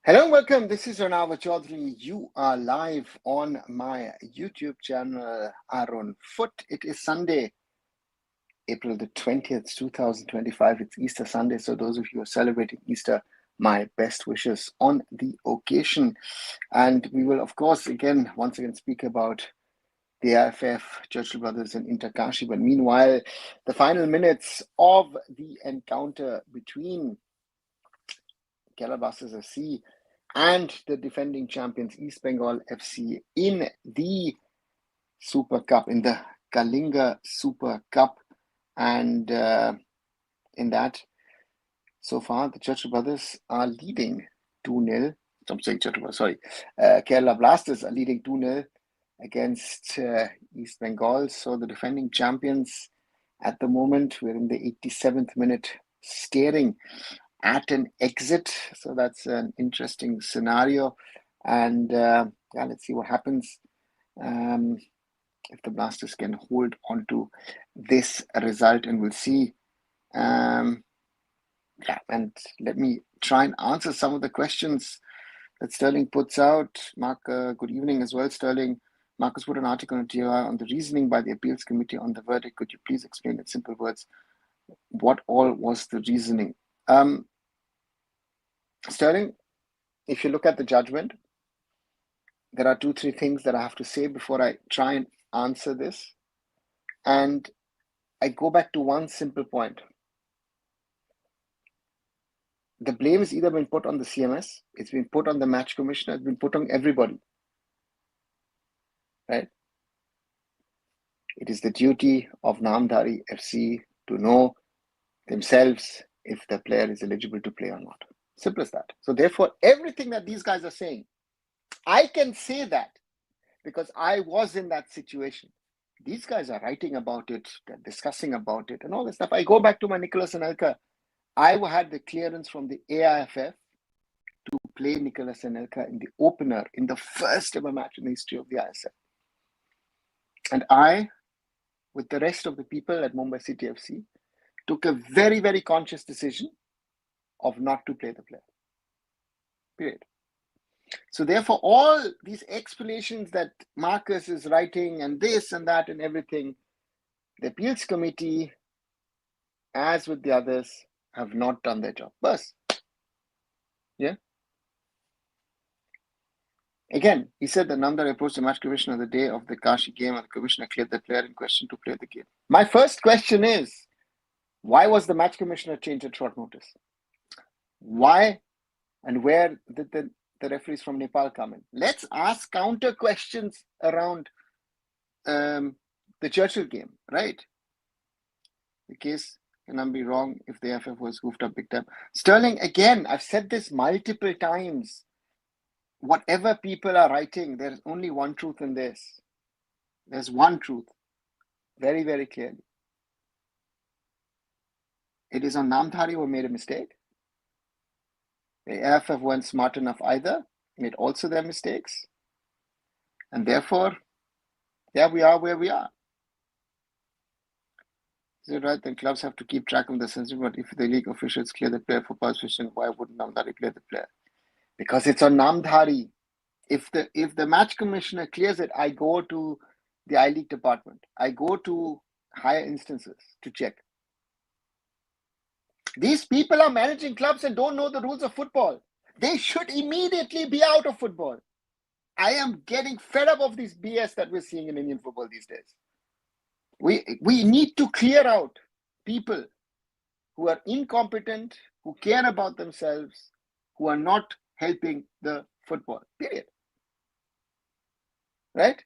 Hello and welcome. This is Ranav Chaudhary. You are live on my YouTube channel, arunfoot. It is Sunday, April the 20th, 2025. It's Easter Sunday. So those of you who are celebrating Easter, my best wishes on the occasion. And we will, of course, once again, speak about the AIFF, Churchill Brothers and Inter Kashi. But meanwhile, the final minutes of the encounter between Kerala Blasters FC and the defending champions East Bengal FC in the Super Cup, in the Kalinga Super Cup. And in that, so far, the Churchill Brothers are leading 2-0. I'm saying Kerala Blasters are leading 2-0 against East Bengal. So the defending champions at the moment, we're in the 87th minute, staring at an exit. So that's an interesting scenario. And let's see what happens if the Blasters can hold on to this result, and we'll see. And let me try and answer some of the questions that Sterling puts out. Mark, good evening as well, Sterling. Marcus put an article on TR on the reasoning by the appeals committee on the verdict. Could you please explain in simple words what all was the reasoning? Sterling, if you look at the judgment, there are 2-3 things that I have to say before I try and answer this. And I go back to one simple point. The blame has either been put on the CMS, it's been put on the match commissioner, it's been put on everybody. Right? It is the duty of Namdhari FC to know themselves if the player is eligible to play or not. Simple as that. So therefore, everything that these guys are saying, I can say that because I was in that situation. These guys are writing about it, they're discussing about it and all this stuff. I go back to my Nicholas Anelka. I had the clearance from the AIFF to play Nicholas Anelka in the opener in the first ever match in the history of the ISL. And I, with the rest of the people at Mumbai City FC, took a very, very conscious decision of not to play the player. Period. So therefore, all these explanations that Marcus is writing and this and that and everything, the appeals committee, as with the others, have not done their job. Bas. Yeah. Again, he said that Namdhari approached the match commissioner the day of the Kashi game and the commissioner cleared the player in question to play the game. My first question is, why was the match commissioner changed at short notice? Why and where did the referees from Nepal come in? Let's ask counter questions around the Churchill game, right? The case cannot be wrong if the AIFF was goofed up big time. Sterling, again, I've said this multiple times. Whatever people are writing, there's only one truth in this. There's one truth, very, very clearly. It is on Namdhari who made a mistake. The AIFF weren't smart enough either, made also their mistakes. And therefore, yeah, we are where we are. Is it right? Then clubs have to keep track of the censorship, but if the league officials clear the player for pass fishing, why wouldn't Namdhari clear the player? Because it's on Namdhari. If the match commissioner clears it, I go to the I-League department. I go to higher instances to check. These people are managing clubs and don't know the rules of football. They should immediately be out of football. I am getting fed up of this BS that we're seeing in Indian football these days. We need to clear out people who are incompetent, who care about themselves, who are not helping the football. Period. Right?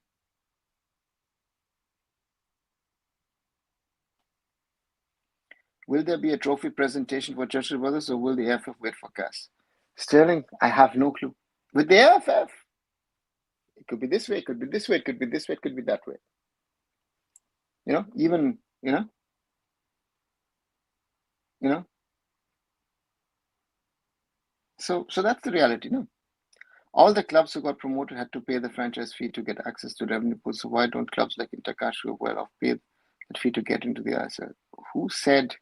Will there be a trophy presentation for Churchill Brothers or will the AIFF wait for CAS? Sterling, I have no clue. With the AIFF, it could be this way, it could be this way, it could be this way, it could be that way. So that's the reality, no? All the clubs who got promoted had to pay the franchise fee to get access to revenue pools. So why don't clubs like Inter Kashi who well off pay that fee to get into the ISL? Who said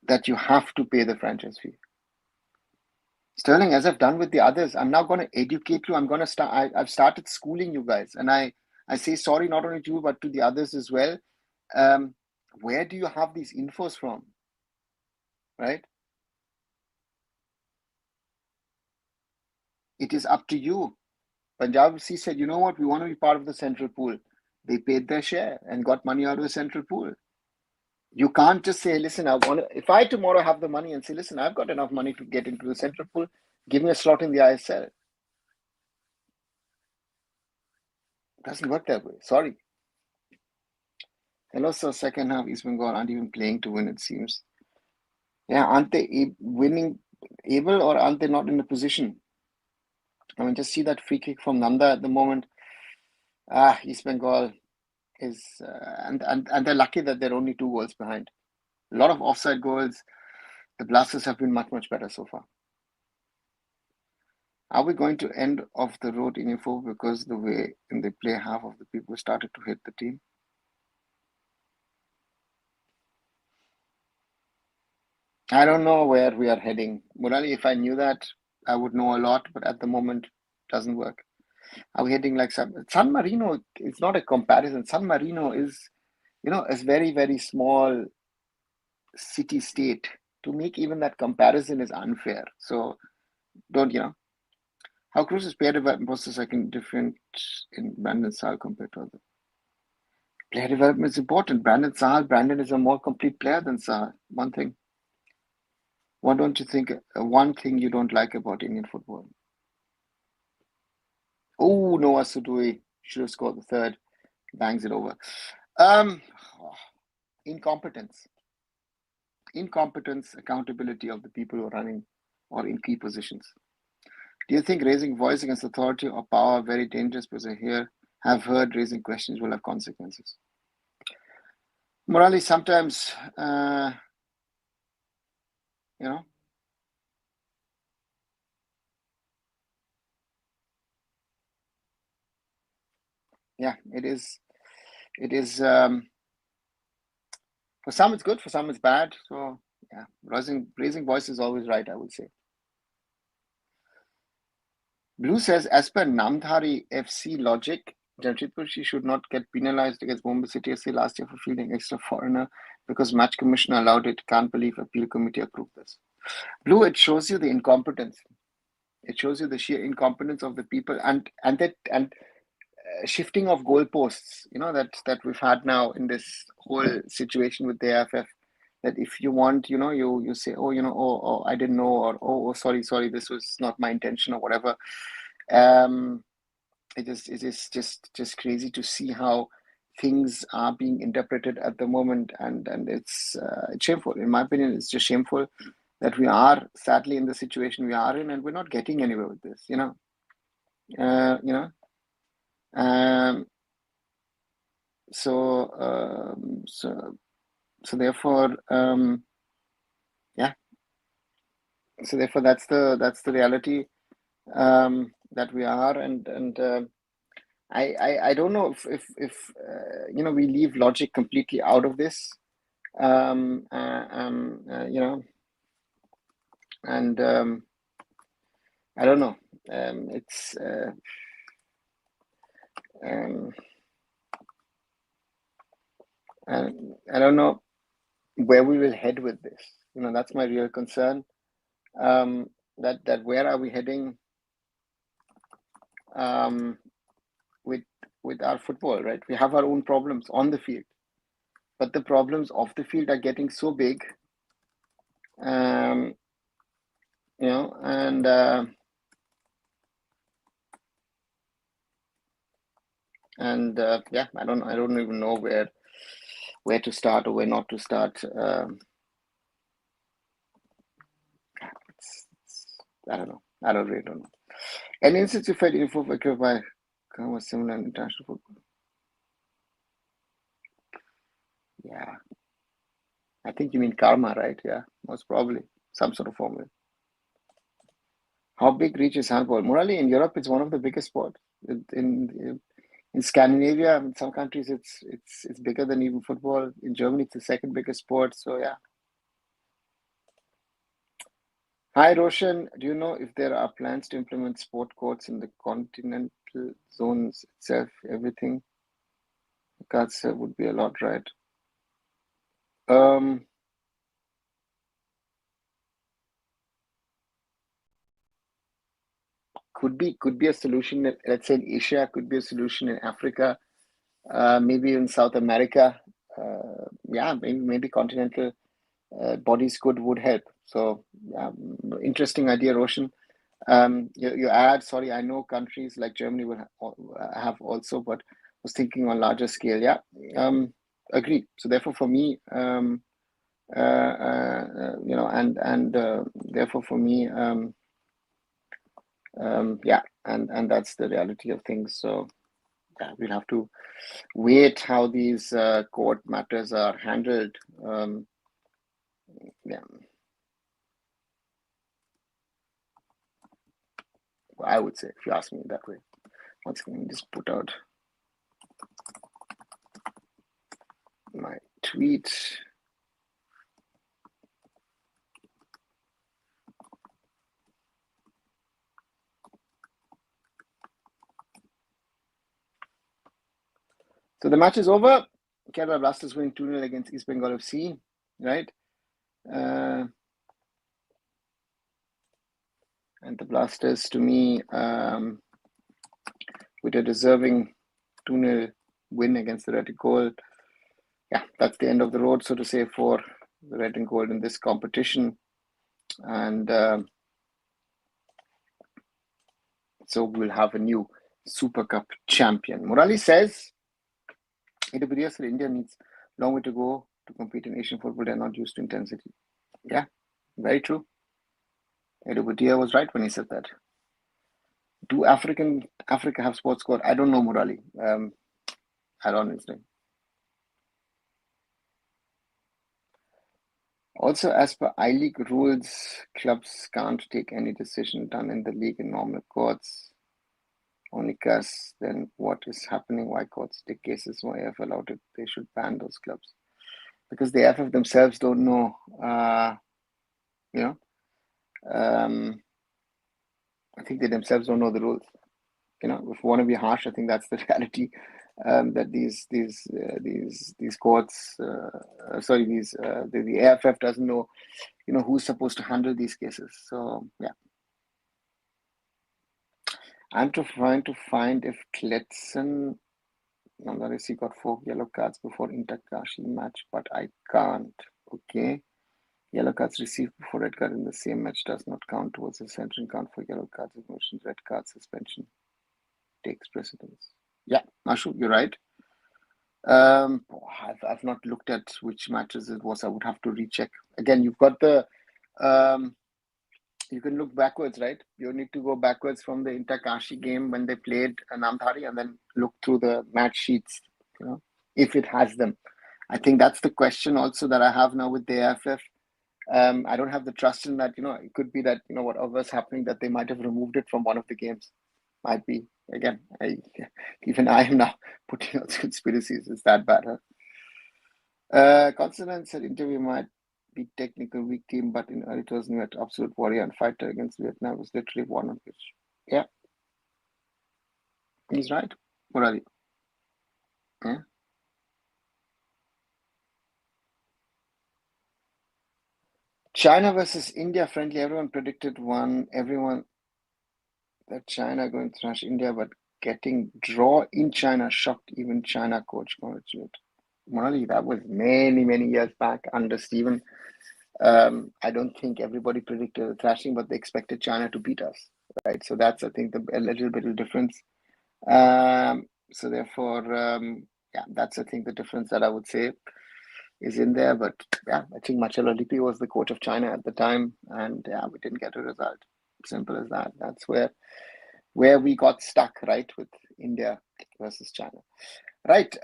that you have to pay the franchise fee? Sterling, as I've done with the others, I'm now going to educate you. I'm going to start. I've started schooling you guys, and I say sorry not only to you but to the others as well. Where do you have these infos from? Right? It is up to you. Punjab FC said, you know what, we want to be part of the central pool. They paid their share and got money out of the central pool. You can't just say, listen, I want to, if I tomorrow have the money and say, listen, I've got enough money to get into the central pool, give me a slot in the ISL. It doesn't work that way. Sorry. Hello, sir. Second half, East Bengal aren't even playing to win, it seems. Yeah, aren't they winning able, or aren't they not in a position? I mean, just see that free kick from Nanda at the moment. East Bengal is, and they're lucky that they're only 2 goals behind. A lot of offside goals. The Blasters have been much, much better so far. Are we going to end off the road in info because the way in they play, half of the people started to hate the team? I don't know where we are heading. Murali, if I knew that, I would know a lot, but at the moment, it doesn't work. Are we heading like San Marino? It's not a comparison. San Marino is, a very, very small city state. To make even that comparison is unfair. So don't, how Cruz is player development process second different in Brandon Sahal compared to other. Player development is important. Brandon is a more complete player than Sahal. One thing. What don't you think? One thing you don't like about Indian football? Oh, Noah Sudui should have scored the third. Bangs it over. Um, Incompetence. Incompetence, accountability of the people who are running or in key positions. Do you think raising voice against authority or power are very dangerous? Because I have heard raising questions will have consequences. Morally, sometimes, yeah, it is. It is. For some, it's good. For some, it's bad. So, yeah, raising voice is always right, I would say. Blue says, as per Namdhari FC logic, Jamshedpur should not get penalized against Mumbai City FC last year for fielding extra foreigner because match commissioner allowed it. Can't believe appeal committee approved this. Blue, it shows you the incompetence. It shows you the sheer incompetence of the people and shifting of goalposts. That we've had now in this whole situation with the AIFF. That if you want, you say, oh, I didn't know, or oh, sorry, this was not my intention, or whatever. It is just crazy to see how things are being interpreted at the moment, and it's shameful. In my opinion, it's just shameful that we are sadly in the situation we are in, and we're not getting anywhere with this. So therefore, yeah. So therefore, that's the reality that we are, and I don't know if we leave logic completely out of this, and I don't know. It's I don't know where we will head with this. That's my real concern. That where are we heading with our football, right? We have our own problems on the field, but the problems off the field are getting so big, and yeah, I don't even know where to start or where not to start. I don't know. I really don't know. Any instance you felt info by was similar in international football? Yeah. I think you mean karma, right? Yeah, most probably. Some sort of formula. How big reach is handball? Morally, in Europe, it's one of the biggest sports. In Scandinavia, in some countries, it's bigger than even football. In Germany, it's the second biggest sport. So yeah. Hi, Roshan. Do you know if there are plans to implement sport courts in the continental zones itself? Everything cards would be a lot, right? Um, could be a solution. Let's say in Asia, could be a solution in Africa, maybe in South America. Yeah, maybe continental bodies would help. So, yeah, interesting idea, Roshan. You add, sorry, I know countries like Germany will have also, but was thinking on larger scale. Yeah, agree. So therefore, for me, therefore for me, yeah, and that's the reality of things. So yeah, we'll have to wait how these court matters are handled. Yeah, I would say, if you ask me that way. Once again, just put out my tweet. So the match is over. Kerala Blasters winning 2-0 against East Bengal FC, right? And the Blasters, to me, with a deserving 2-0 win against the Red and Gold. Yeah, that's the end of the road, so to say, for the Red and Gold in this competition. And so we'll have a new Super Cup champion. Murali says, AWDS said India needs a long way to go to compete in Asian football. They're not used to intensity. Yeah, very true. AWDS was right when he said that. Do Africa have sports code? I don't know, Murali. I don't know. Also, as per I-League rules, clubs can't take any decision done in the league in normal courts. Only cause then what is happening? Why courts take cases? Why AIFF allowed it? They should ban those clubs because the AIFF themselves don't know. You know, I think they themselves don't know the rules. You know, if we want to be harsh, I think that's the reality. That these courts, the AIFF doesn't know, who's supposed to handle these cases. So yeah, I'm trying to find if Kletson Namdhari FC got 4 yellow cards before Inter-Kashi match, but I can't. Okay. Yellow cards received before red card in the same match does not count towards the centering count for yellow cards. Emotions, red card suspension takes precedence. Yeah, Ashu, you're right. I've not looked at which matches it was. I would have to recheck. Again, you've got the you can look backwards, right? You need to go backwards from the Inter-Kashi game when they played Namdhari and then look through the match sheets, if it has them. I think that's the question also that I have now with the AIFF. I don't have the trust in that, it could be that, whatever's happening, that they might have removed it from one of the games. Might be. Again, even I am now putting out conspiracies. It's that bad, huh? Consonant said interview might be technical weak team, but in early 2000 we had absolute warrior and fighter against Vietnam. It was literally one on pitch. Yeah, he's right. What are you? Yeah. China versus India friendly. Everyone predicted one. Everyone that China going to thrash India, but getting draw in China shocked even China coach. Congratulate. Monali, that was many, many years back under Steven. I don't think everybody predicted the thrashing, but they expected China to beat us, right? So that's, I think, a little bit of difference. So therefore, yeah, that's, I think, the difference that I would say is in there. But yeah, I think Marcelo Lippi was the coach of China at the time, and yeah, we didn't get a result. Simple as that. That's where we got stuck, right, with India versus China. Right,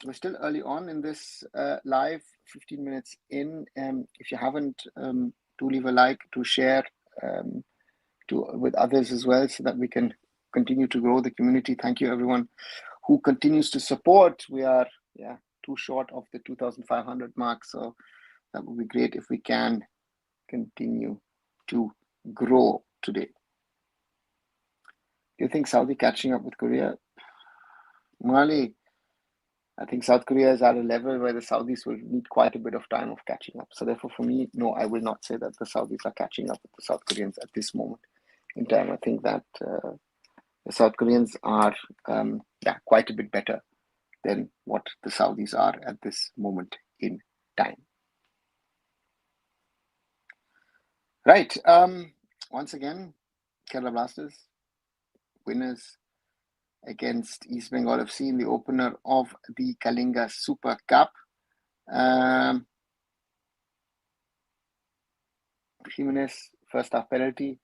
we're still early on in this live, 15 minutes in. If you haven't, do leave a like, to share with others as well, so that we can continue to grow the community. Thank you, everyone who continues to support. We are too short of the 2,500 mark, so that would be great if we can continue to grow today. Do you think Saudi catching up with Korea? Mali, I think South Korea is at a level where the Saudis will need quite a bit of time of catching up. So therefore, for me, no, I will not say that the Saudis are catching up with the South Koreans at this moment in time. I think that the South Koreans are quite a bit better than what the Saudis are at this moment in time. Right. Once again, Kerala Blasters winners against East Bengal FC in the opener of the Kalinga Super Cup. Jimenez first half penalty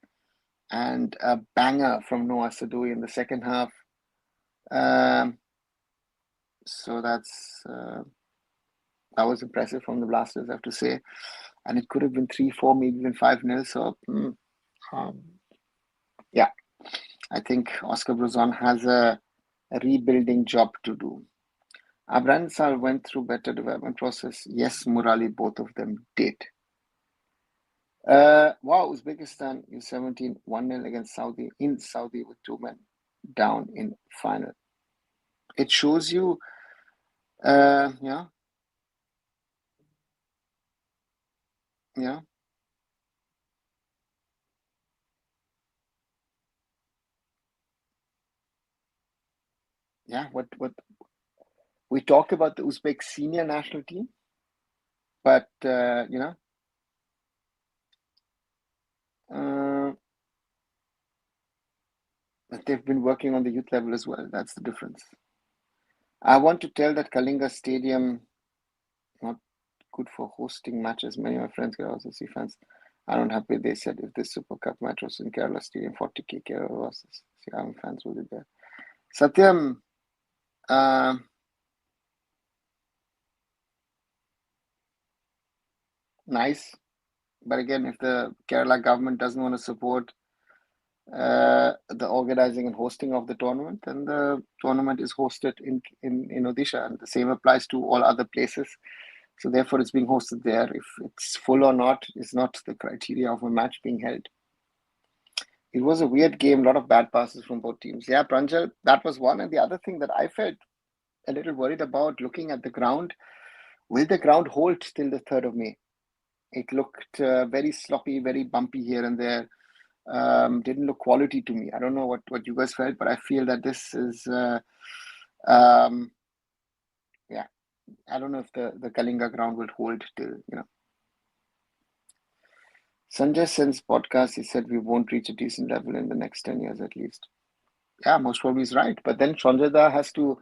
and a banger from Noah Sadoui in the second half. So that was impressive from the Blasters, I have to say. And it could have been 3-4, maybe even 5-0. So, I think Oscar Bruzon has a rebuilding job to do. Abransal went through better development process. Yes, Murali, both of them did. Wow, Uzbekistan U17 1-0 against Saudi in Saudi with 2 men down in final. It shows you, yeah, what we talk about the Uzbek senior national team, but they've been working on the youth level as well. That's the difference. I want to tell that Kalinga Stadium not good for hosting matches. Many of my friends can also see fans. I don't happy. They said if this Super Cup match was in Kerala Stadium, 40k Kerala versus Siam fans will be there. Satyam, nice, but again, if the Kerala government doesn't want to support the organizing and hosting of the tournament, then the tournament is hosted in Odisha, and the same applies to all other places. So therefore, it's being hosted there. If it's full or not is not the criteria of a match being held. It was a weird game, a lot of bad passes from both teams. Yeah, Pranjal, that was one. And the other thing that I felt a little worried about looking at the ground, will the ground hold till the 3rd of May? It looked very sloppy, very bumpy here and there. Didn't look quality to me. I don't know what you guys felt, but I feel that this is, I don't know if the Kalinga ground will hold till, Sanjay Sen's podcast, he said we won't reach a decent level in the next 10 years at least. Yeah, most probably he's right. But then Sanjay has to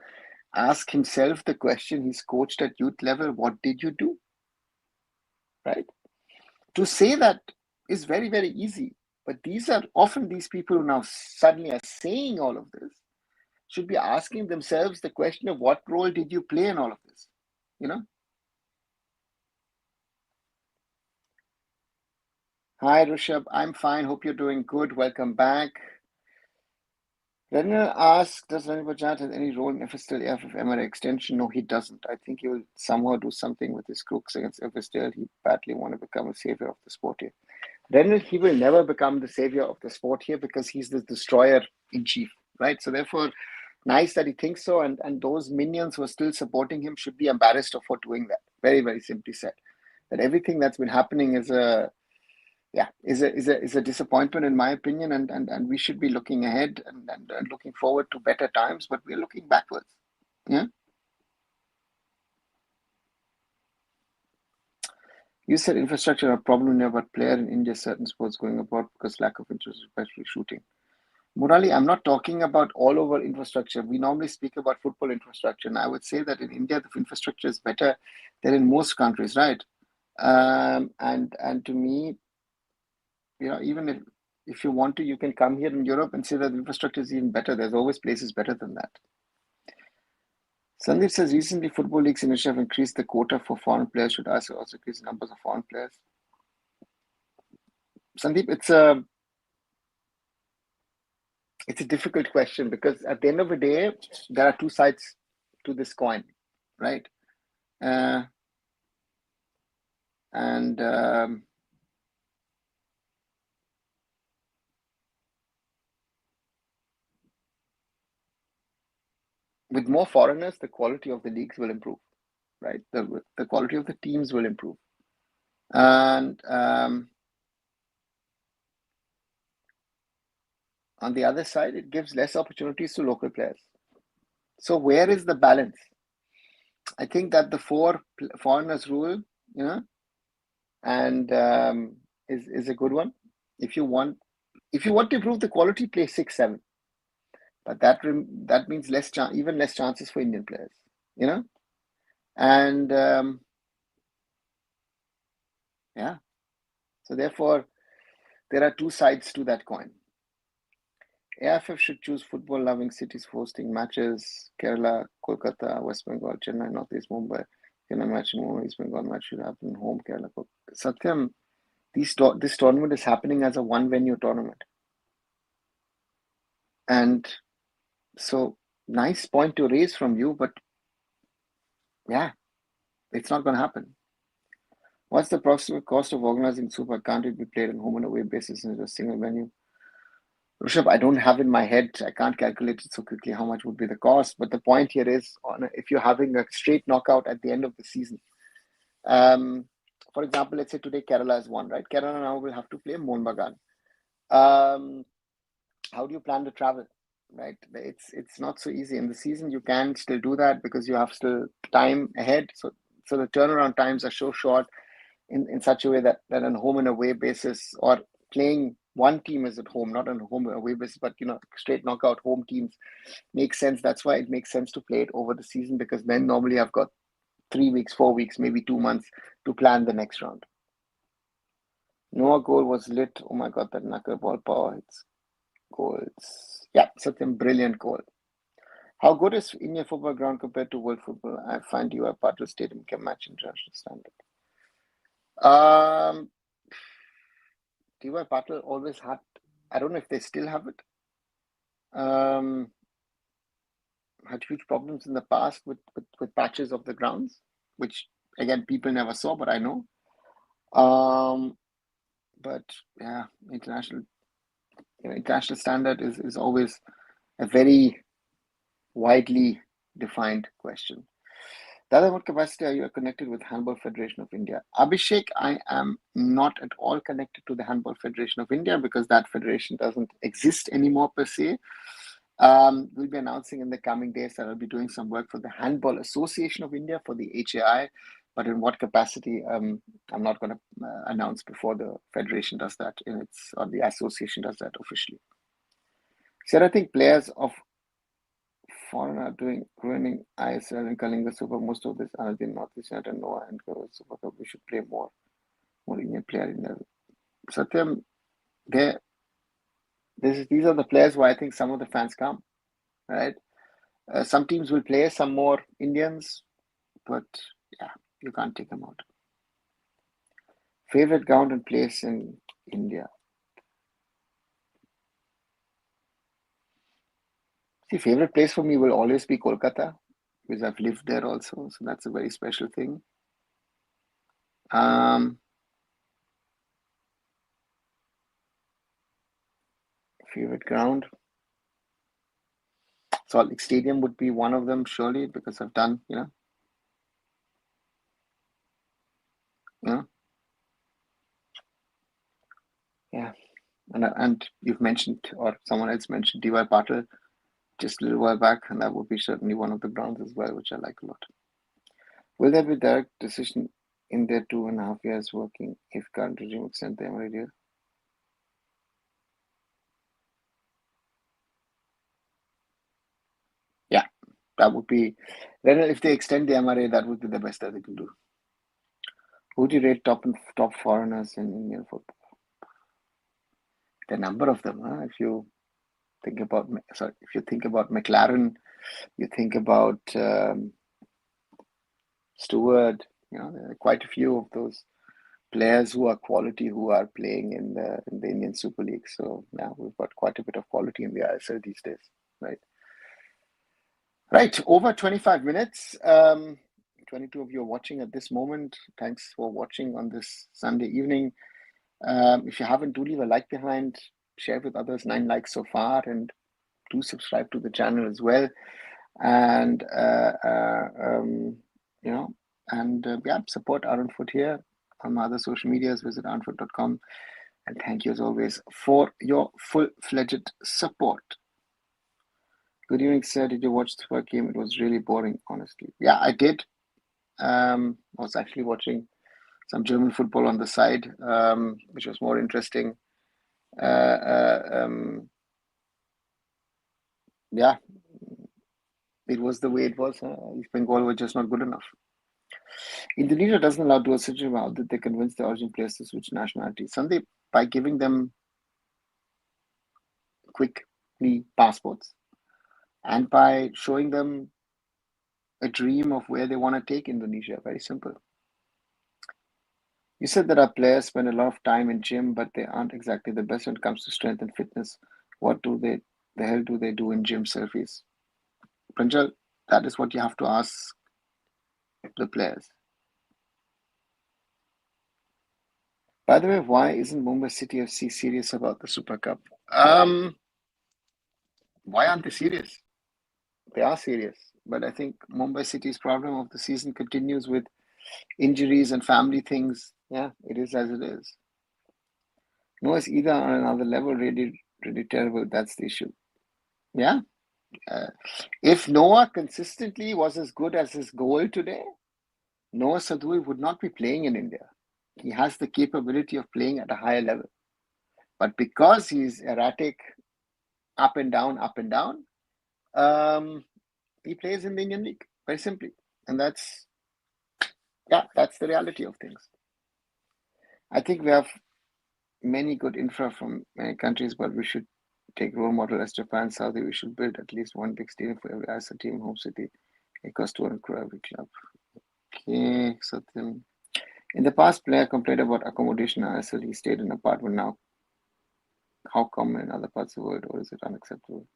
ask himself the question. He's coached at youth level. What did you do? Right? To say that is very, very easy. But these are often these people who now suddenly are saying all of this should be asking themselves the question of what role did you play in all of this? Hi, Rishabh. I'm fine. Hope you're doing good. Welcome back. Renner asked, does Rani Bajaj have any role in FSTL AIFF MRA extension? No, he doesn't. I think he will somehow do something with his crooks against FSTL. He badly want to become a savior of the sport here. Renner, he will never become the savior of the sport here because he's the destroyer in chief, right? So therefore, nice that he thinks so, and those minions who are still supporting him should be embarrassed for doing that. Very, very simply said. That everything that's been happening is a disappointment in my opinion, and we should be looking ahead and looking forward to better times, but we're looking backwards. Yeah. You said infrastructure a problem near, but player in India certain sports going abroad because lack of interest, especially shooting. Murali, I'm not talking about all over infrastructure. We normally speak about football infrastructure, and I would say that in India the infrastructure is better than in most countries, right? And to me, even if you want to, you can come here in Europe and say that the infrastructure is even better. There's always places better than that. Sandeep says recently football leagues in Asia have increased the quota for foreign players. Should also increase the numbers of foreign players? Sandeep, it's a difficult question because at the end of the day, there are two sides to this coin, right? with more foreigners, the quality of the leagues will improve, right? The quality of the teams will improve. And on the other side, it gives less opportunities to local players. So where is the balance? I think that the four foreigners rule, and is a good one. If you want to improve the quality, play 6-7. But that means even less chances for Indian players, and yeah. So therefore, there are two sides to that coin. AIFF should choose football-loving cities for hosting matches. Kerala, Kolkata, West Bengal, Chennai, Northeast Mumbai. Chennai match, East Bengal match should happen home. Kerala, Kolkata. Satyam, this tournament is happening as a one-venue tournament, and so nice point to raise from you, but yeah, it's not going to happen. What's the approximate cost of organizing Super? Can't it be played on home and away basis in a single venue? Rishabh, I don't have in my head, I can't calculate it so quickly how much would be the cost. But the point here is, if you're having a straight knockout at the end of the season, for example, let's say today Kerala has won, right? Kerala now will have to play Mohun Bagan. How do you plan to travel, right? It's not so easy. In the season, you can still do that because you have still time ahead. So the turnaround times are so short in such a way that on home and away basis, or playing one team is at home, not on home and away basis, but straight knockout home teams makes sense. That's why it makes sense to play it over the season, because then normally I've got 3 weeks, 4 weeks, maybe 2 months to plan the next round. Noah goal was lit. Oh my God, that knuckle ball power hits goals. Yeah, such a brilliant goal. How good is Indian football ground compared to world football? I find DY Patil Stadium can match international standard. DY Patil always had, I don't know if they still have it, had huge problems in the past with patches of the grounds, which again people never saw, but I know. But yeah, international standard is always a very widely defined question. Dada, what capacity are you connected with Handball Federation of India? Abhishek, I am not at all connected to the Handball Federation of India because that federation doesn't exist anymore per se. We'll be announcing in the coming days that I'll be doing some work for the Handball Association of India, for the HAI, but in what capacity, I'm not going to announce before the federation does that or the association does that officially. So I think players of foreign are ruining ISL and Kalinga Super. Most of this are in Northeast and Noah and Super Cup. We should play more Indian player in there. Satyam, these are the players where I think some of the fans come, right? Some teams will play some more Indians, but yeah, you can't take them out. Favorite ground and place in India? See, favorite place for me will always be Kolkata, because I've lived there also, so that's a very special thing. Favorite ground? Salt Lake Stadium would be one of them, surely, because I've done, yeah. And you've mentioned, or someone else mentioned, DY Patil just a little while back, and that would be certainly one of the grounds as well, which I like a lot. Will there be direct decision in their 2.5 years working if current regime extend the MRA deal? Yeah, that would be, then if they extend the MRA, that would be the best that they can do. Who do you rate top foreigners in Indian football? The number of them, if you think about McLaren, you think about Stewart, there are quite a few of those players who are quality who are playing in the Indian Super League. So now we've got quite a bit of quality in the ISL these days, right? Right, over 25 minutes. 22 of you are watching at this moment. Thanks for watching on this Sunday evening. If you haven't, do leave a like behind, share with others. 9 likes so far, and do subscribe to the channel as well. and support arunfoot here on my other social medias. Visit arunfoot.com, and thank you as always for your full-fledged support. Good evening, sir. Did you watch the first game? It was really boring, honestly. Yeah, I did. I was actually watching some German football on the side, which was more interesting. Yeah, it was the way it was. East Bengal were just not good enough. Indonesia doesn't allow dual citizenship. How did they convince the origin players to switch nationality? Sunday, by giving them quickly passports and by showing them a dream of where they want to take Indonesia. Very simple. You said that our players spend a lot of time in gym, but they aren't exactly the best when it comes to strength and fitness. What the hell do they do in gym selfies? Pranjal, that is what you have to ask the players. By the way, why isn't Mumbai City FC serious about the Super Cup? Why aren't they serious? They are serious, but I think Mumbai City's problem of the season continues with injuries and family things. Yeah, it is as it is. No, it's either on another level, really, really terrible. That's the issue. Yeah. If Noah consistently was as good as his goal today, Noah Sadhui would not be playing in India. He has the capability of playing at a higher level. But because he's erratic, up and down, he plays in the Indian League, very simply. And that's the reality of things. I think we have many good infra from many countries, but we should take role model as Japan, Saudi. We should build at least one big stadium for every ISL team, home city. It costs 200 crore every club. Okay, so then in the past, player complained about accommodation in ISL. He stayed in an apartment now. How common in other parts of the world, or is it unacceptable?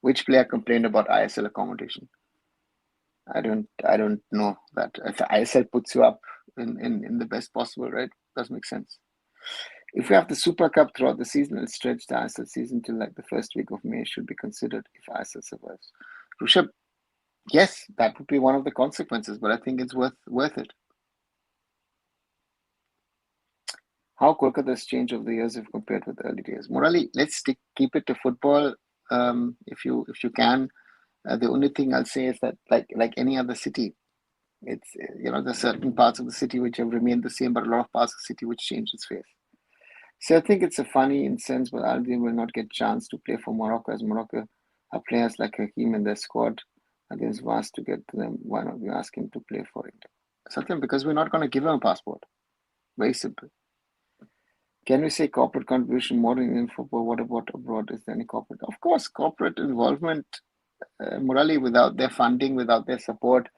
Which player complained about ISL accommodation? I don't know that. If the ISL puts you up in the best possible, right? Doesn't make sense. If we have the Super Cup throughout the season, it'll stretch the ISL season till like the first week of May. Should be considered if ISL survives. Rishabh, yes, that would be one of the consequences, but I think it's worth it. How Kolkata has changed over the years if compared with the early days. Murali, let's keep it to football. If you can. The only thing I'll say is that like any other city, it's there's certain parts of the city which have remained the same, but a lot of parts of the city which changed its face. So I think it's a funny in sense, but Albion will not get chance to play for Morocco, as Morocco have players like Hakim in their squad, and there's vast to get to them. Why not we ask him to play for India? Something because we're not going to give him a passport. Very simple. Can we say corporate contribution more in Indian football? What about abroad? Is there any corporate? Of course, corporate involvement, Murali, without their funding, without their support,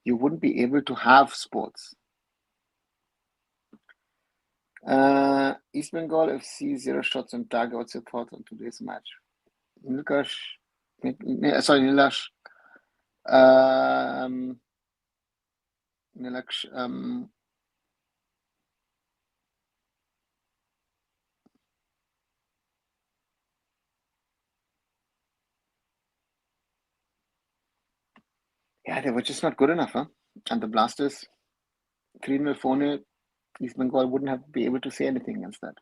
you wouldn't be able to have sports. East Bengal FC 0 shots on target. What's your thoughts on today's match? Nilash. Nilash. Yeah, they were just not good enough, huh? And the Blasters, 3-0, 4-0, East Bengal wouldn't be able to say anything against that.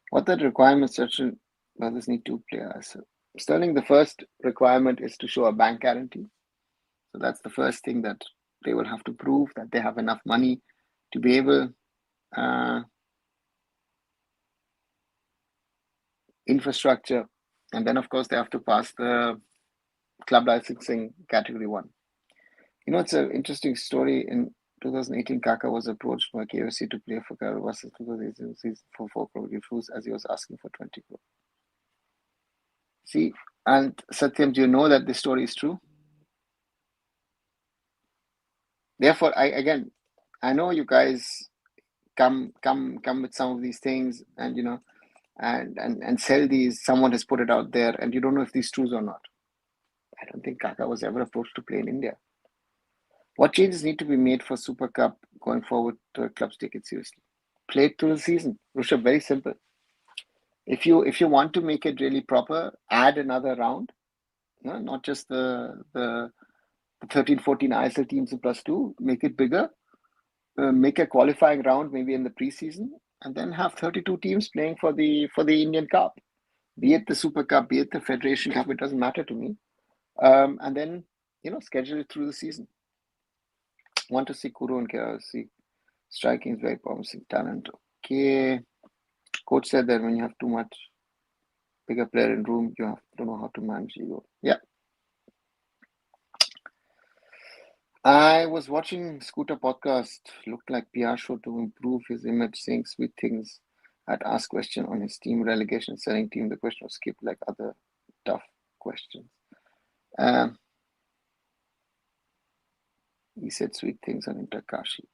What the requirements certain brothers need to players. Sterling, the first requirement is to show a bank guarantee. So that's the first thing that they will have to prove, that they have enough money to be able infrastructure, and then of course they have to pass the club licensing category 1. It's an interesting story. In 2018, Kaka was approached by KFC to play for Kerala versus 2018 season for 4 crore, refused as he was asking for 20 crore. See, and Satyam, do you know that this story is true? Therefore, I know you guys come with some of these things, and and sell these. Someone has put it out there, and you don't know if these true or not. I don't think Kaka was ever approached to play in India. What changes need to be made for Super Cup going forward to clubs take it seriously? Play it through the season. Rishabh, very simple. if you want to make it really proper, add another round. Not just the 13, 14 ISL teams in +2. Make it bigger. Make a qualifying round maybe in the preseason, and then have 32 teams playing for the Indian Cup, be it the Super Cup, be it the Federation Cup. It doesn't matter to me. And then schedule it through the season. Want to see Kuru and KRC. Striking is very promising talent. Okay. Coach said that when you have too much bigger player in room, you don't know how to manage ego. Yeah. I was watching Scooter podcast. Looked like PR show to improve his image, saying sweet things. I'd ask question on his team relegation, selling team. The question was skipped like other tough questions. He said sweet things on Interkashi.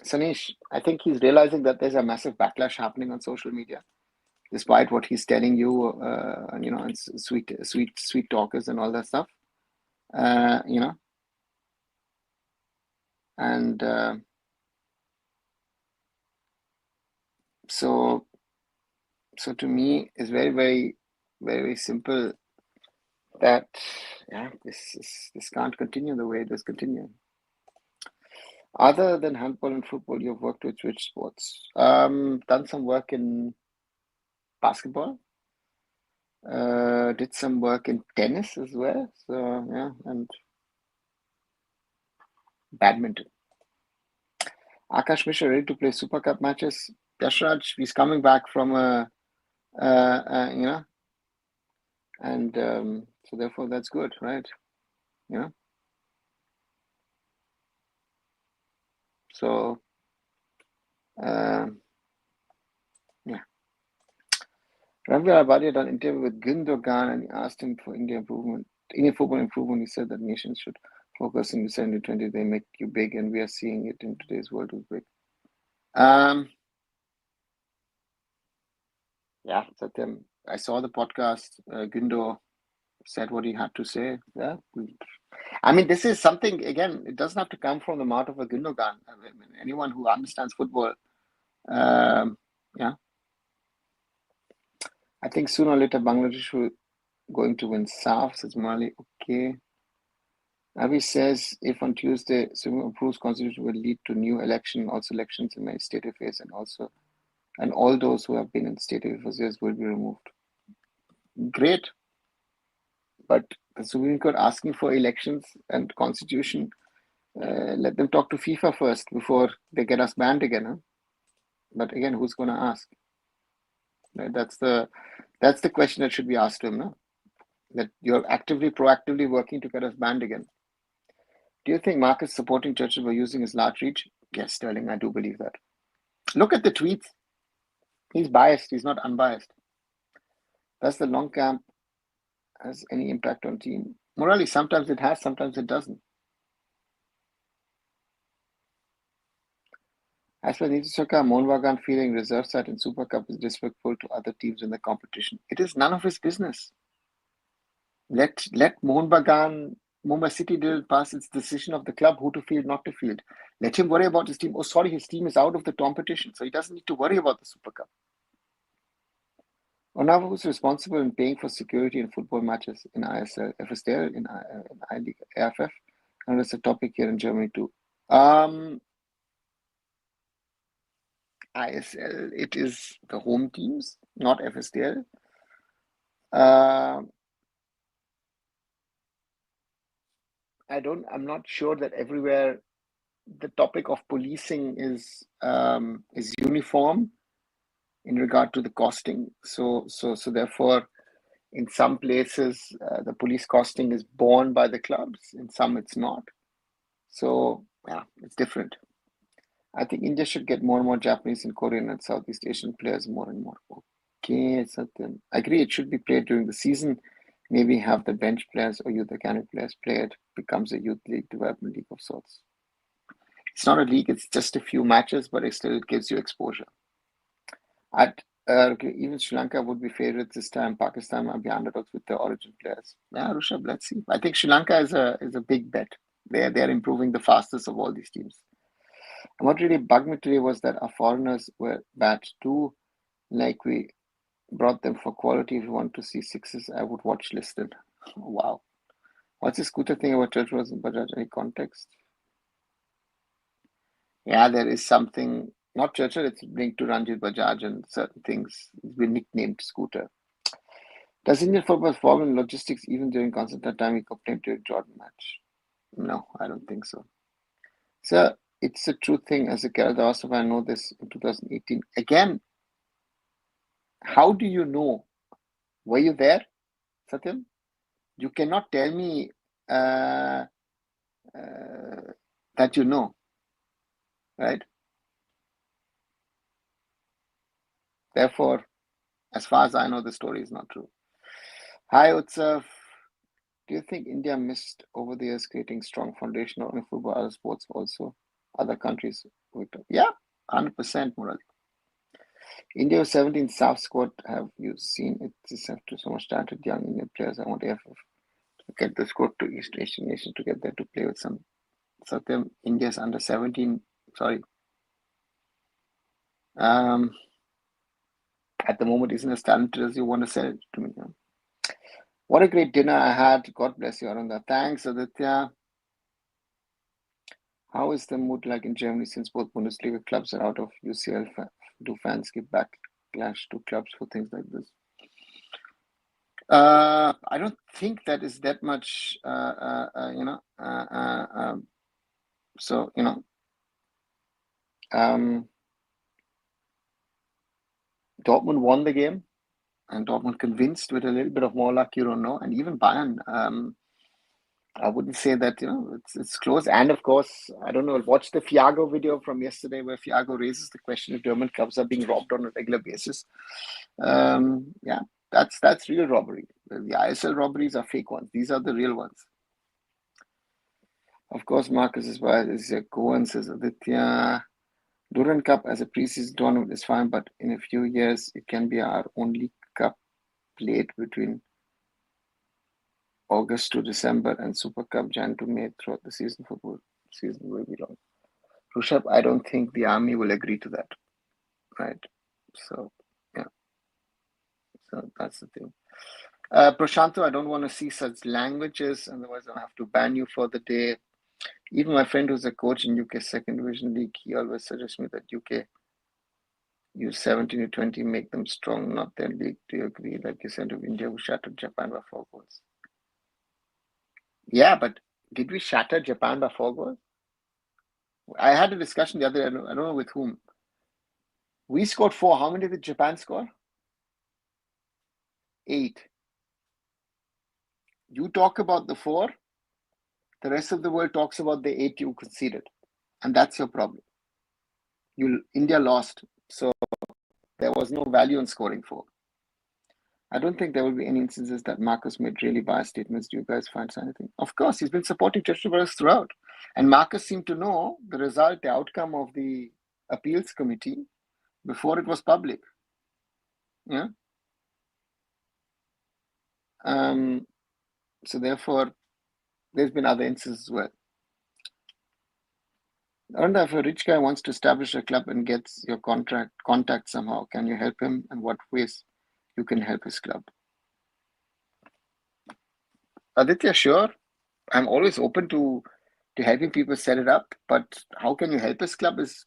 Sanish, I think he's realizing that there's a massive backlash happening on social media, despite what he's telling you, and sweet talkers and all that stuff, and so to me, it's very, very, very, very simple that this can't continue the way it is continuing. Other than handball and football, you've worked with which sports? Done some work in basketball. Did some work in tennis as well. So yeah, and badminton. Akash Mishra ready to play Super Cup matches. Yashraj, he's coming back from and so therefore that's good, right? So yeah. Ravi Abadi done an interview with Gundogan and he asked him for Indian football improvement. He said that nations should focus in the 70-20. They make you big, and we are seeing it in today's world with big. Yeah, Satyam. I saw the podcast. Gundo said what he had to say. Yeah, I mean, this is something. Again, it doesn't have to come from the mouth of a Gundogan. I mean, anyone who understands football, yeah. I think sooner or later Bangladesh will going to win SAF, says Mali. Okay. Avi says if on Tuesday Supreme approves constitution will lead to new election, also elections in many state affairs, and all those who have been in state affairs will be removed. Great. But the Supreme Court asking for elections and constitution, let them talk to FIFA first before they get us banned again. Huh? But again, who's going to ask? Right? That's the question that should be asked to him. No? That you're proactively working to get us banned again. Do you think Mark is supporting Churchill by using his large reach? Yes, Sterling, I do believe that. Look at the tweets. He's biased. He's not unbiased. Does the long camp has any impact on team? Morally, sometimes it has, sometimes it doesn't. As per Nitisoka, Mohan feeling reserve side in Super Cup is disrespectful to other teams in the competition. It is none of his business. Let Mohan Bagan, Mumbai City didn't pass its decision of the club who to field, not to field. Let him worry about his team. Oh, sorry, his team is out of the competition, so he doesn't need to worry about the Super Cup. Onava, who's responsible in paying for security in football matches in ISL, FSDL, in I-League, AIFF, and it's a topic here in Germany too. ISL, it is the home teams, not FSDL. I'm not sure that everywhere the topic of policing is uniform in regard to the costing. So therefore, in some places, the police costing is borne by the clubs. In some, it's not. So yeah, it's different. I think India should get more and more Japanese and Korean and Southeast Asian players more and more. Okay, Satyan. I agree it should be played during the season. Maybe have the bench players or youth academy players play it. Becomes a youth league, development league of sorts. It's not a league, it's just a few matches, but it still gives you exposure. Even Sri Lanka would be favorites this time. Pakistan might be underdogs with the origin players. Yeah, Rishabh, let's see. I think Sri Lanka is a big bet. They're improving the fastest of all these teams. And what really bugged me today was that our foreigners were bad too. Like we brought them for quality. If you want to see sixes, I would watch listed. Wow. What's this scooter thing about Churchill and Bajaj? Any context? Yeah, there is something, not Churchill, it's linked to Ranjit Bajaj and certain things. It's been nicknamed scooter. Does Indian football fall in logistics even during constant time? He complained during Jordan match. No, I don't think so. So it's a true thing. As a Kerala also, I know this in 2018. Again, how do you know? Were you there, Satyam? You cannot tell me uh, that you know, right? Therefore, as far as I know, the story is not true. Hi, Utsav. Do you think India missed over the years creating strong foundation on football, other sports also? Other countries? Yeah, 100%, Murali. India 17 staff squad. Have you seen it? Just have to so much talented young Indian players. I want AIFF to get the squad to East Asian nations to get there to play with some. Satyam, India's under 17. Sorry. At the moment, isn't as talented as you want to sell it to me. What a great dinner I had. God bless you, Arunda. Thanks, Aditya. How is the mood like in Germany since both Bundesliga clubs are out of UCL? Do fans give backlash to clubs for things like this? I don't think that is that much, so, Dortmund won the game and Dortmund convinced with a little bit of more luck, you don't know. And even Bayern, I wouldn't say that, it's close. And of course, I don't know, watch the Fiago video from yesterday where Fiago raises the question if German clubs are being robbed on a regular basis. Yeah, that's real robbery. The ISL robberies are fake ones. These are the real ones. Of course, Marcus is why is a Cohen says Aditya. Duran Cup as a preseason tournament is fine, but in a few years it can be our only cup played between August to December and Super Cup Jan to May throughout the season. Football season will be long. Rushabh, I don't think the army will agree to that, right? So yeah, so that's the thing. Prashanto, I don't want to see such languages, otherwise I'll have to ban you for the day. Even my friend who's a coach in UK Second Division League, he always suggests me that UK use 17 to 20, make them strong, not their league. Do you agree? Like you said, of India who shattered Japan by 4 goals. Yeah, but did we shatter Japan by 4 goals? I had a discussion the other day, I don't know with whom. We scored 4. How many did Japan score? 8. You talk about the 4, the rest of the world talks about the 8 you conceded. And that's your problem. India lost, so there was no value in scoring 4. I don't think there will be any instances that Marcus made really biased statements. Do you guys find anything? Of course, he's been supporting Churchill Brothers throughout. And Marcus seemed to know the result, the outcome of the appeals committee before it was public. Yeah. So therefore, there's been other instances as well. And if a rich guy wants to establish a club and gets your contact somehow, can you help him? And what ways you can help his club? Aditya, sure. I'm always open to helping people set it up, but how can you help his club is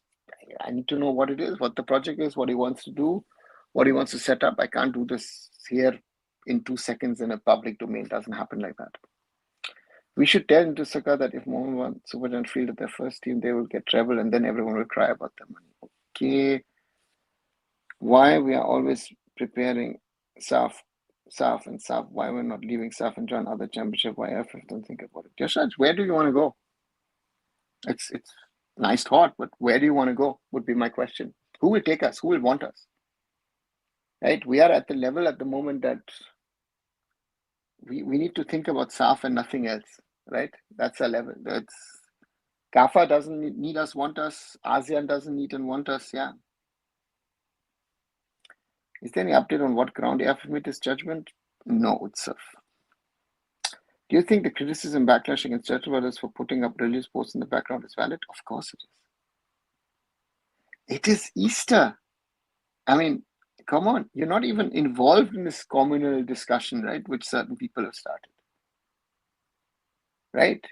I need to know what it is, what the project is, what he wants to do, what he wants to set up. I can't do this here in 2 seconds in a public domain. It doesn't happen like that. We should tell Intisaka that if Mohammed Supergiant field at their first team, they will get treble and then everyone will cry about their money. Okay. Why we are always preparing SAF and SAF, why we're not leaving SAF and join other championship, why AIFF don't think about it. Yashraj, where do you want to go? It's nice thought, but where do you want to go would be my question. Who will take us? Who will want us? Right? We are at the level at the moment that we need to think about SAF and nothing else. Right? That's our level. That's CAFA doesn't need us, want us. ASEAN doesn't need and want us. Yeah. Is there any update on what ground AIFF made this judgment? No, Utsav. Do you think the criticism backlash against Churchill Brothers for putting up religious posts in the background is valid? Of course it is. It is Easter. I mean, come on, you're not even involved in this communal discussion, right? Which certain people have started, right?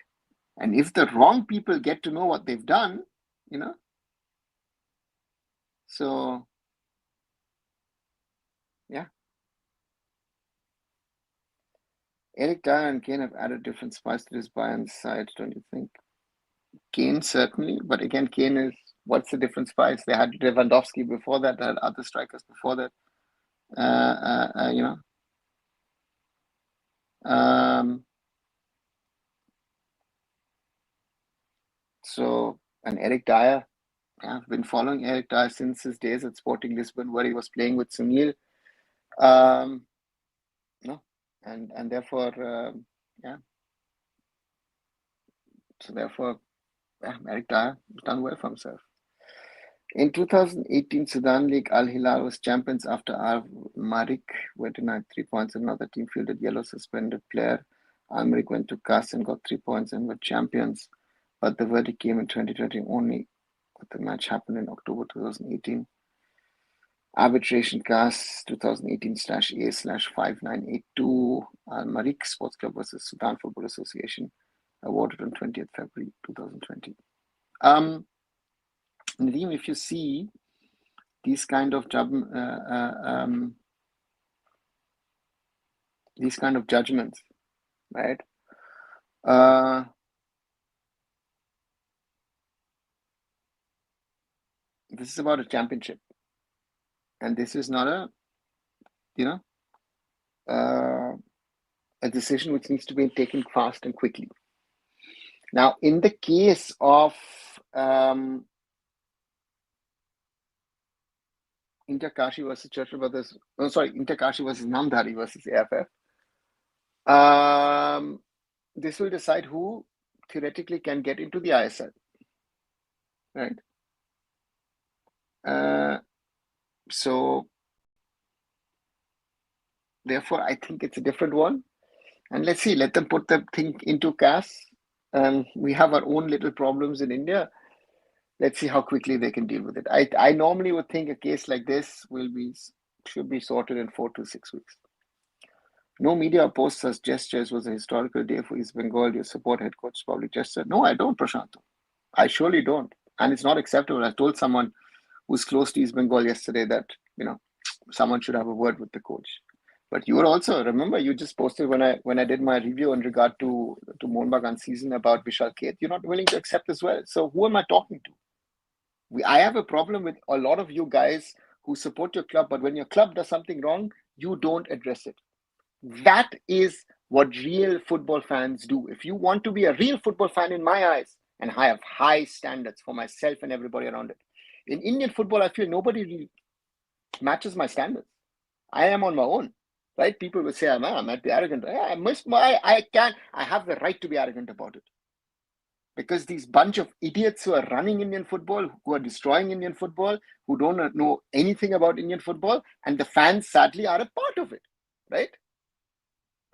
And if the wrong people get to know what they've done, you know, so yeah. Eric Dyer and Kane have added different spice to this Bayern side, don't you think? Kane certainly, but again, Kane is what's the different spice? They had Lewandowski before that, they had other strikers before that. You know, so and Eric Dyer, yeah, I've been following Eric Dyer since his days at Sporting Lisbon, where he was playing with Sunil. No, and therefore, yeah. So therefore, yeah, Eric Dyer has done well for himself. In 2018 Sudan League, Al Hilal was champions after Al Marik were denied 3 points. Another team fielded yellow suspended player. Al Marik went to CAS and got 3 points and were champions. But the verdict came in 2020 only. But the match happened in October 2018. Arbitration CAS 2018/A/5982 Al Marik Sports Club versus Sudan Football Association, awarded on 20th February 2020. Nadeem, if you see these kind of judgments, right? This is about a championship, and this is not a, you know, a decision which needs to be taken fast and quickly. Now, in the case of Interkashi versus Churchill Brothers, Interkashi versus Namdhari versus AIFF, this will decide who theoretically can get into the ISL, right? So therefore, I think it's a different one. And let's see, let them put the thing into CAS. We have our own little problems in India. Let's see how quickly they can deal with it. I normally would think a case like this should be sorted in 4 to 6 weeks. No media opposed such gestures. Was a historical day for East Bengal. Your support head coach probably gestured. No, I don't, Prashant. I surely don't. And it's not acceptable. I told someone who's close to East Bengal yesterday that, you know, someone should have a word with the coach. But you were also, remember, you just posted when I did my review in regard to Mohun Bagan season about Vishal Khet, you're not willing to accept as well. So who am I talking to? I have a problem with a lot of you guys who support your club, but when your club does something wrong, you don't address it. That is what real football fans do. If you want to be a real football fan in my eyes, and I have high standards for myself and everybody around it, in Indian football, I feel nobody really matches my standards. I am on my own, right? People will say, I might be arrogant. I have the right to be arrogant about it. Because these bunch of idiots who are running Indian football, who are destroying Indian football, who don't know anything about Indian football, and the fans sadly are a part of it, right?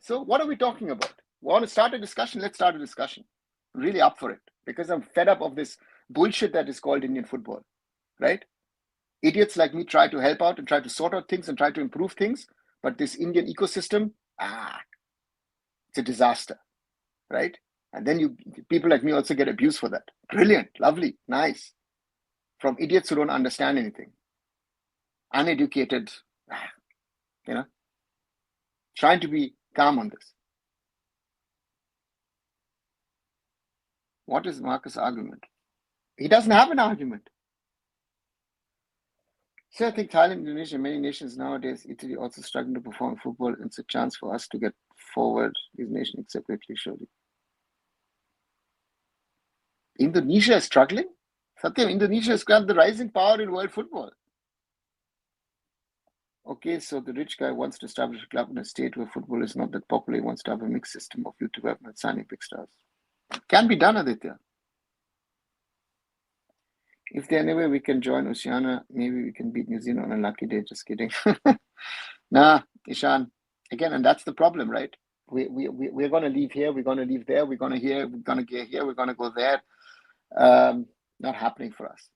So what are we talking about? We want to start a discussion? Let's start a discussion. I'm really up for it because I'm fed up of this bullshit that is called Indian football, right? Idiots like me try to help out and try to sort out things and try to improve things, but this Indian ecosystem, it's a disaster, right? And then people like me also get abused for that. Brilliant, lovely, nice. From idiots who don't understand anything. Uneducated, you know, trying to be calm on this. What is Marcus' argument? He doesn't have an argument. So I think Thailand, Indonesia, many nations nowadays, Italy also struggling to perform football. It's a chance for us to get forward. These nations separately, surely. Indonesia is struggling? Satyam, Indonesia has got the rising power in world football. Okay, so the rich guy wants to establish a club in a state where football is not that popular. He wants to have a mixed system of youth development, signing big stars. Can be done, Aditya. If there any way we can join Oceania, maybe we can beat New Zealand on a lucky day. Just kidding. Nah, Ishan. Again, and that's the problem, right? We're going to leave here. We're going to leave there. We're going to get here. We're going to go there. Not happening for us.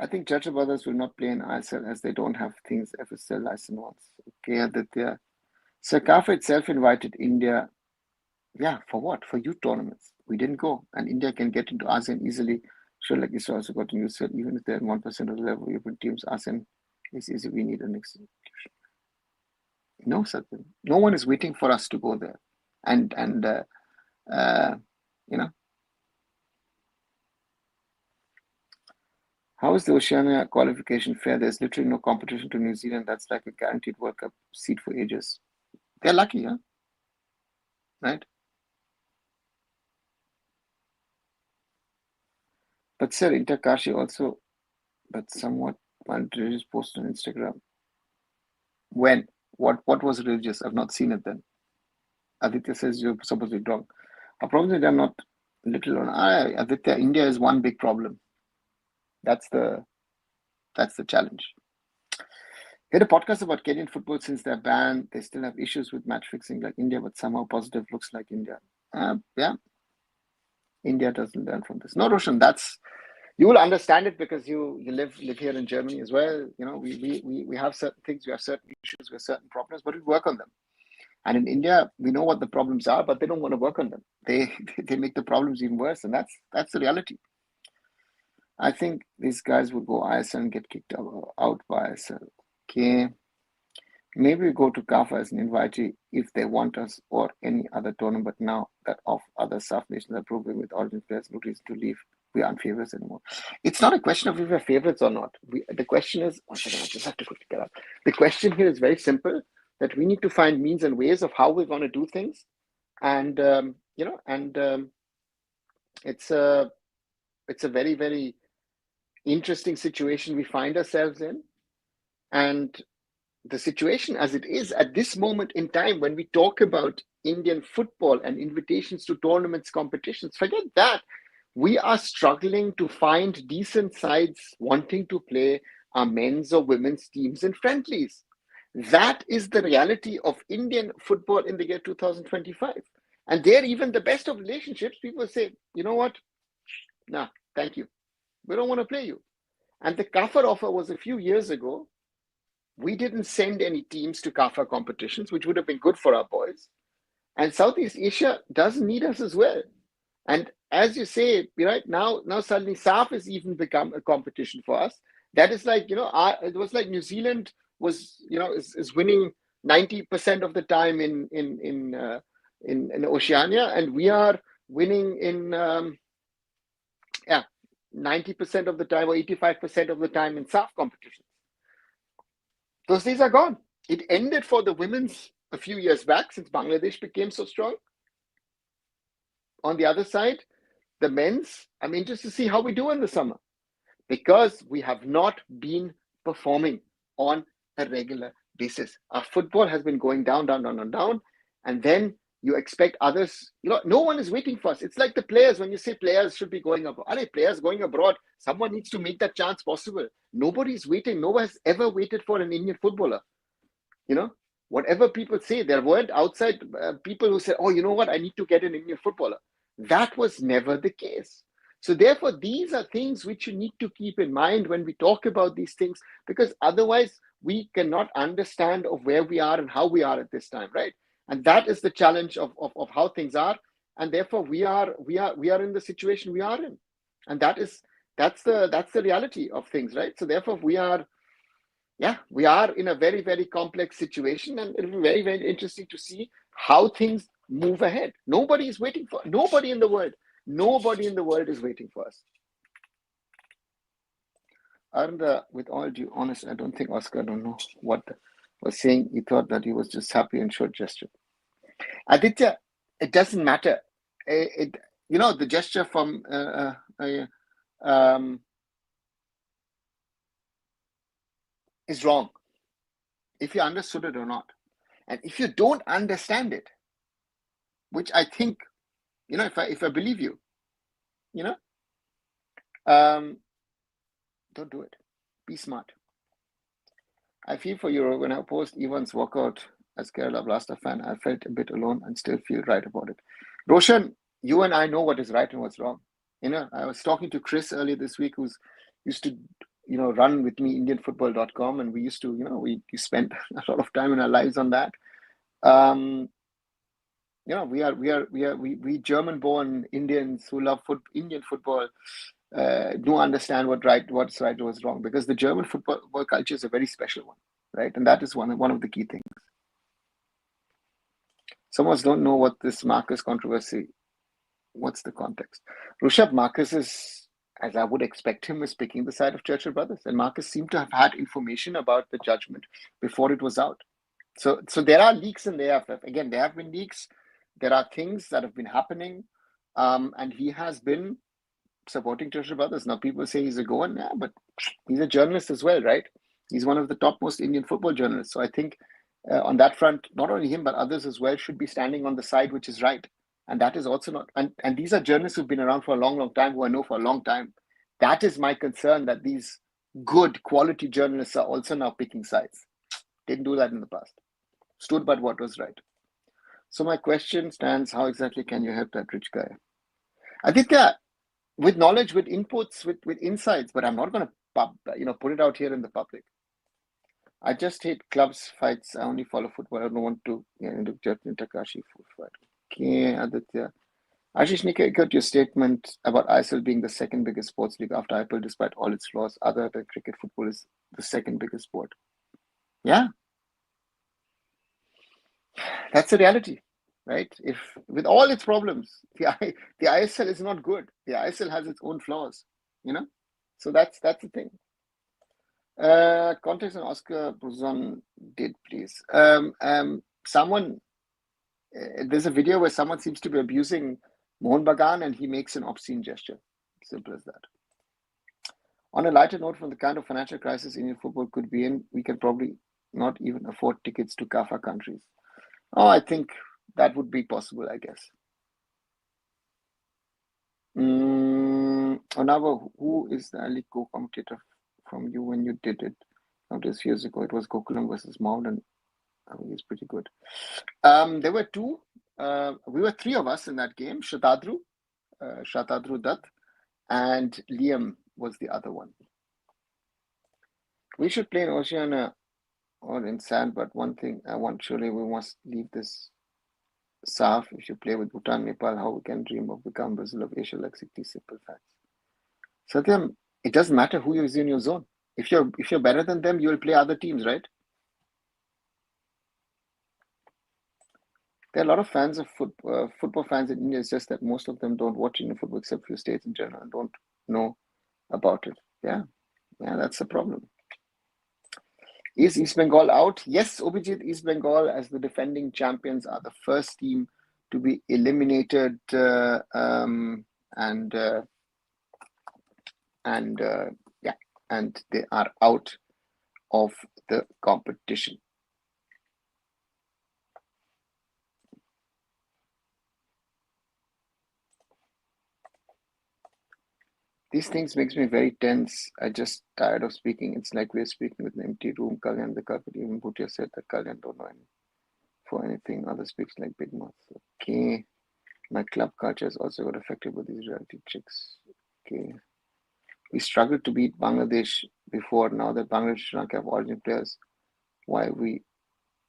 I think Chacha Brothers will not play in ISL as they don't have things FSL license wants. Okay, Aditya. CAF itself invited India. Yeah, for what? For youth tournaments. We didn't go. And India can get into ASEAN easily. Sure, like Israel also got in UCL, even if they're 1% of the level European teams, ASEAN is easy. We need an execution. No, Satyan. No one is waiting for us to go there. And you know, how is the Oceania qualification fair? There's literally no competition to New Zealand. That's like a guaranteed World Cup seat for ages. They're lucky, huh? Right? But sir, Interkashi also, but somewhat religious post on Instagram. When? What was religious? I've not seen it then. Aditya says you're supposed to be wrong. Our problem is they're not little on. Aditya, India is one big problem. That's the challenge. We had a podcast about Kenyan football since they're banned. They still have issues with match fixing like India, but somehow positive looks like India. Yeah. India doesn't learn from this. No, Roshan, you will understand it because you live here in Germany as well. You know, we have certain things, we have certain issues, we have certain problems, but we work on them. And in India, we know what the problems are, but they don't want to work on them. They make the problems even worse, and that's the reality. I think these guys would go ISL and get kicked out by ISL. Okay. Maybe we go to CAF as an invitee if they want us or any other tournament, but now that of other South nations are proving with origin players no reason to leave, we aren't favorites anymore. It's not a question of if we're favorites or not. The question is, I just have to quickly get up. The question here is very simple, that we need to find means and ways of how we're going to do things. And, it's a very, very interesting situation we find ourselves in. And the situation as it is at this moment in time, when we talk about Indian football and invitations to tournaments, competitions, forget that. We are struggling to find decent sides wanting to play our men's or women's teams in friendlies. That is the reality of Indian football in the year 2025. And there, even the best of relationships, people say, you know what? Nah, thank you. We don't want to play you. And the Kafar offer was a few years ago. We didn't send any teams to Kafar competitions, which would have been good for our boys. And Southeast Asia doesn't need us as well. And as you say, right now suddenly SAF has even become a competition for us. That is like, it was like New Zealand was, is winning 90% of the time in Oceania, and we are winning in 90% of the time or 85% of the time in SAF competitions. Those days are gone. It ended for the women's a few years back since Bangladesh became so strong. On the other side, the men's, I'm interested to see how we do in the summer, because we have not been performing on a regular basis. Our football has been going down, and then you expect others, no one is waiting for us. It's like the players, when you say players should be going abroad. Players going abroad, someone needs to make that chance possible. Nobody's waiting. No one has ever waited for an Indian footballer. Whatever people say, there weren't outside people who said, oh, you know what, I need to get an Indian footballer. That was never the case. So therefore, these are things which you need to keep in mind when we talk about these things, because otherwise we cannot understand of where we are and how we are at this time, right? And that is the challenge of how things are. And therefore we are in the situation we are in. And that's the reality of things, right? So therefore we are in a very, very complex situation, and it'll be very, very interesting to see how things move ahead. Nobody in the world is waiting for us. And with all due honesty, I don't think Oscar don't know what was saying. He thought that he was just happy and short gesture. Aditya, it doesn't matter. The gesture from is wrong, if you understood it or not. And if you don't understand it, which I think, if I believe you, don't do it. Be smart. I feel for you when I post Ivan's walkout as Kerala Blaster fan. I felt a bit alone and still feel right about it. Roshan, you and I know what is right and what's wrong. I was talking to Chris earlier this week, who's used to, run with me indianfootball.com, and we used to, we spent a lot of time in our lives on that. We German-born Indians who love Indian football do understand what's right, what's wrong, because the German football culture is a very special one, right? And that is one of the key things. Some of us don't know what this Marcus controversy. What's the context? Rushabh, Marcus is, as I would expect him, is picking the side of Churchill Brothers, and Marcus seemed to have had information about the judgment before it was out. So there are leaks in the AIFF. Again, there have been leaks. There are things that have been happening, and he has been supporting Churchill Brothers. Now, people say he's a Goan, yeah, but he's a journalist as well, right? He's one of the topmost Indian football journalists. So I think on that front, not only him, but others as well should be standing on the side which is right. And that is also not, and these are journalists who've been around for a long, long time, who I know for a long time. That is my concern, that these good quality journalists are also now picking sides. Didn't do that in the past. Stood by what was right. So my question stands, how exactly can you help that rich guy? I think with knowledge, with inputs, with insights, but I'm not going to put it out here in the public. I just hate clubs, fights. I only follow football. I don't want to into Takashi food fight. Okay, Aditya. Ashish Nika, I got your statement about ISL being the second biggest sports league after IPL, despite all its flaws. Other than cricket, football is the second biggest sport. Yeah. That's the reality, right? If with all its problems, the ISL is not good. The ISL has its own flaws, So that's the thing. Context on Oscar Bruzon did, please. Someone, there's a video where someone seems to be abusing Mohan Bagan, and he makes an obscene gesture. Simple as that. On a lighter note, from the kind of financial crisis Indian football could be in, we can probably not even afford tickets to Kafa countries. Oh, I think that would be possible, I guess. Onava, who is the Ali co-commentator from you when you did it? This years ago, it was Gokulam versus Maud, and I think it's pretty good. There were two. We were three of us in that game. Shatadru Dutt, and Liam was the other one. We should play in Oceania or in sand, but one thing I want, surely we must leave this SAF. If you play with Bhutan, Nepal, how we can dream of become Brazil of Asia, like 60 simple facts. Satyam, it doesn't matter who is in your zone. If you're better than them, you'll play other teams, right? There are a lot of fans of football fans in India. It's just that most of them don't watch Indian football except few states in general and don't know about it. Yeah, that's the problem. Is East Bengal out? Yes, Obijit, East Bengal, as the defending champions, are the first team to be eliminated, and they are out of the competition. These things makes me very tense. I just tired of speaking. It's like we're speaking with an empty room. Kalyan the carpet. Even Bhutia said that Kalyan don't know for anything. Other speaks like big mouth. Okay. My club culture is also got affected with these reality chicks. Okay. We struggled to beat Bangladesh before. Now that Bangladesh Sri Lanka have origin players, why we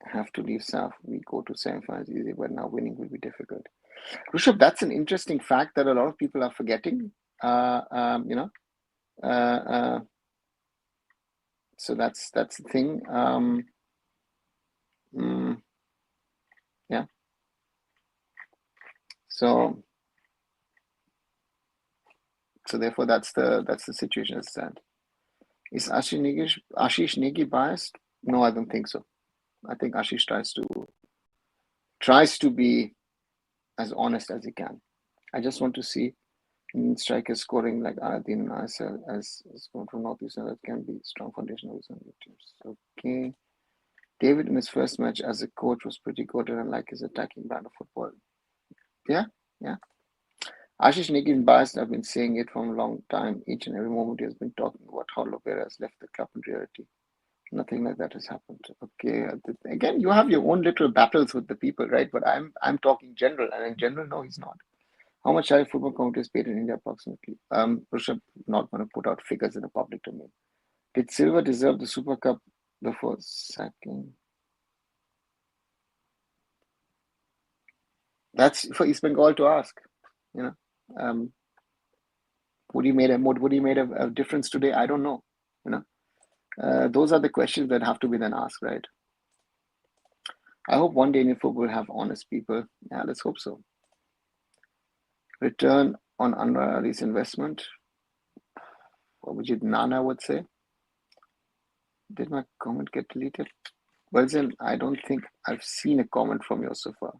have to leave SAF? We go to semi-finals easy, but now winning will be difficult. Rushabh, that's an interesting fact that a lot of people are forgetting. So that's the thing. Yeah. So therefore, that's the situation as stand. Is Ashish Negi biased? No, I don't think so. I think Ashish tries to be as honest as he can. I just want to see strikers scoring like Aradin and ISL as going from Northeast, and that can be strong foundation of his own teams. Okay. David in his first match as a coach was pretty good, and I like his attacking brand of football. Yeah. Ashish Negi is biased. I've been saying it from a long time. Each and every moment he has been talking about how Lopera has left the club. In reality, nothing like that has happened. Okay. Again, you have your own little battles with the people, right? But I'm talking general, and in general, no, he's not. How much are football commentators paid in India approximately? Rushabh, not going to put out figures in the public domain. Did Silva deserve the Super Cup before sacking? That's for East Bengal to ask. You know, would he made a difference today? I don't know. You know, those are the questions that have to be then asked, right? I hope one day Indian football will have honest people. Yeah, let's hope so. Return on Anwari's investment. What would Nana would say? Did my comment get deleted? Well, then I don't think I've seen a comment from you so far.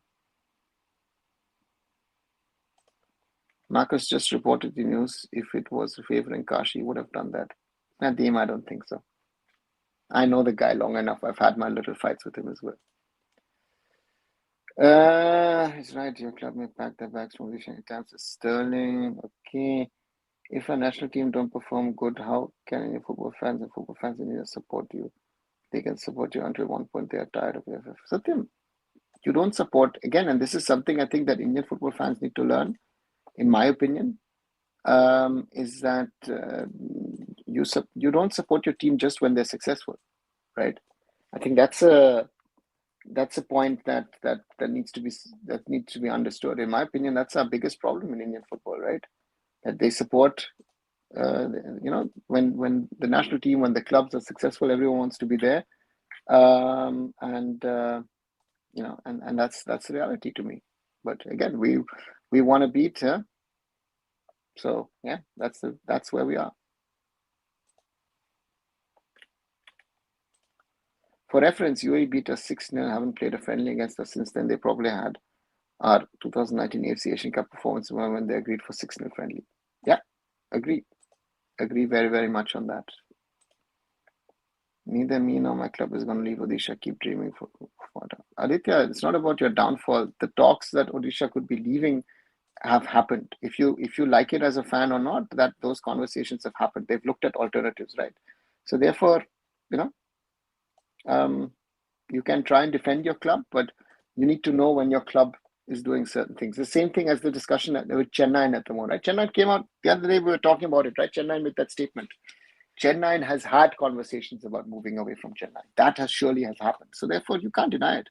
Marcus just reported the news. If it was favoring Kashi, he would have done that. Nadeem, I don't think so. I know the guy long enough. I've had my little fights with him as well. He's right. Your club may pack their bags from the times. Sterling. Okay. If a national team don't perform good, how can any football fans in India support you? They can support you until one point they are tired of AIFF. Satyam, you don't support again, and this is something I think that Indian football fans need to learn, in my opinion, is that you don't support your team just when they're successful, right? I think that's a point that needs to be understood. In my opinion, that's our biggest problem in Indian football, right? That they support, when the national team, when the clubs are successful, everyone wants to be there, and that's the reality to me. But again, we want to beat her, so yeah, that's where we are. For reference, UAE beat us 6-0, haven't played a friendly against us since then. They probably had our 2019 AFC Asian Cup performance when they agreed for 6-0 friendly. Yeah, agree very, very much on that. Neither me nor my club is going to leave Odisha. Keep dreaming for Aditya, it's not about your downfall. The talks that Odisha could be leaving have happened. If you like it as a fan or not, that those conversations have happened. They've looked at alternatives, right? So therefore, you can try and defend your club, but you need to know when your club is doing certain things. The same thing as the discussion with Chennai at the moment, right? Chennai came out the other day, we were talking about it, right? Chennai made that statement. Chennai has had conversations about moving away from Chennai. That surely has happened. So therefore, you can't deny it.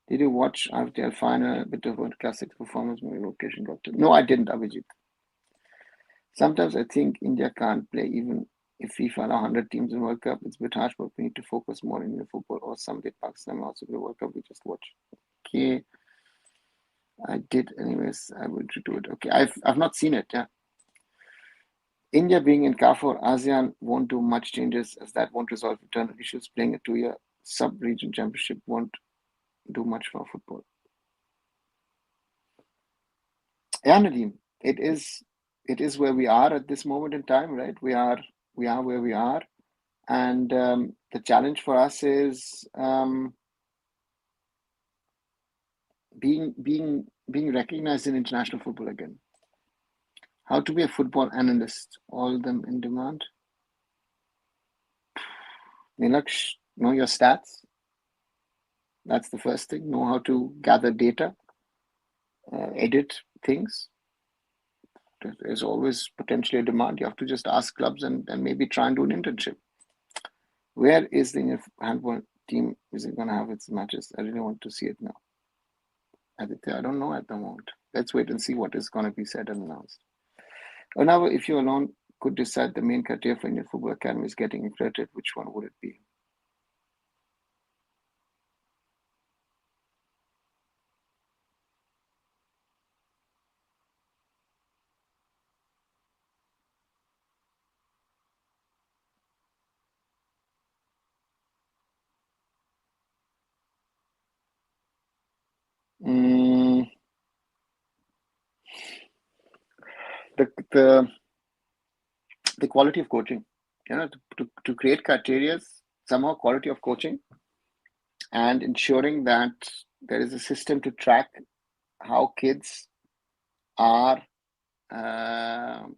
Did you watch IFL final, a bit of a classic performance movie location doctor? No, I didn't, Abhijit. Sometimes I think India can't play even if FIFA allow 100 teams in World Cup. It's a bit harsh, but we need to focus more in the football, or someday Pakistan will also be World Cup. We just watch. Okay. I did anyways. I will do it. Okay. I've not seen it. Yeah. India being in CAF or ASEAN won't do much changes, as that won't resolve internal issues. Playing a 2-year sub-region championship won't do much for football. Yeah, Nadeem, it is where we are at this moment in time, right? We are where we are, and the challenge for us is being recognized in international football again. How to be a football analyst? All of them in demand. Nilaksh, know your stats. That's the first thing. Know how to gather data, edit things. There's always potentially a demand. You have to just ask clubs and maybe try and do an internship. Where is the Indian handball team? Is it going to have its matches? I really want to see it now. Aditya, I don't know at the moment. Let's wait and see what is going to be said and announced. Now, if you alone could decide the main criteria for Indian Football Academy is getting accredited, which one would it be? The quality of coaching, to create criteria, somehow quality of coaching, and ensuring that there is a system to track how kids are, not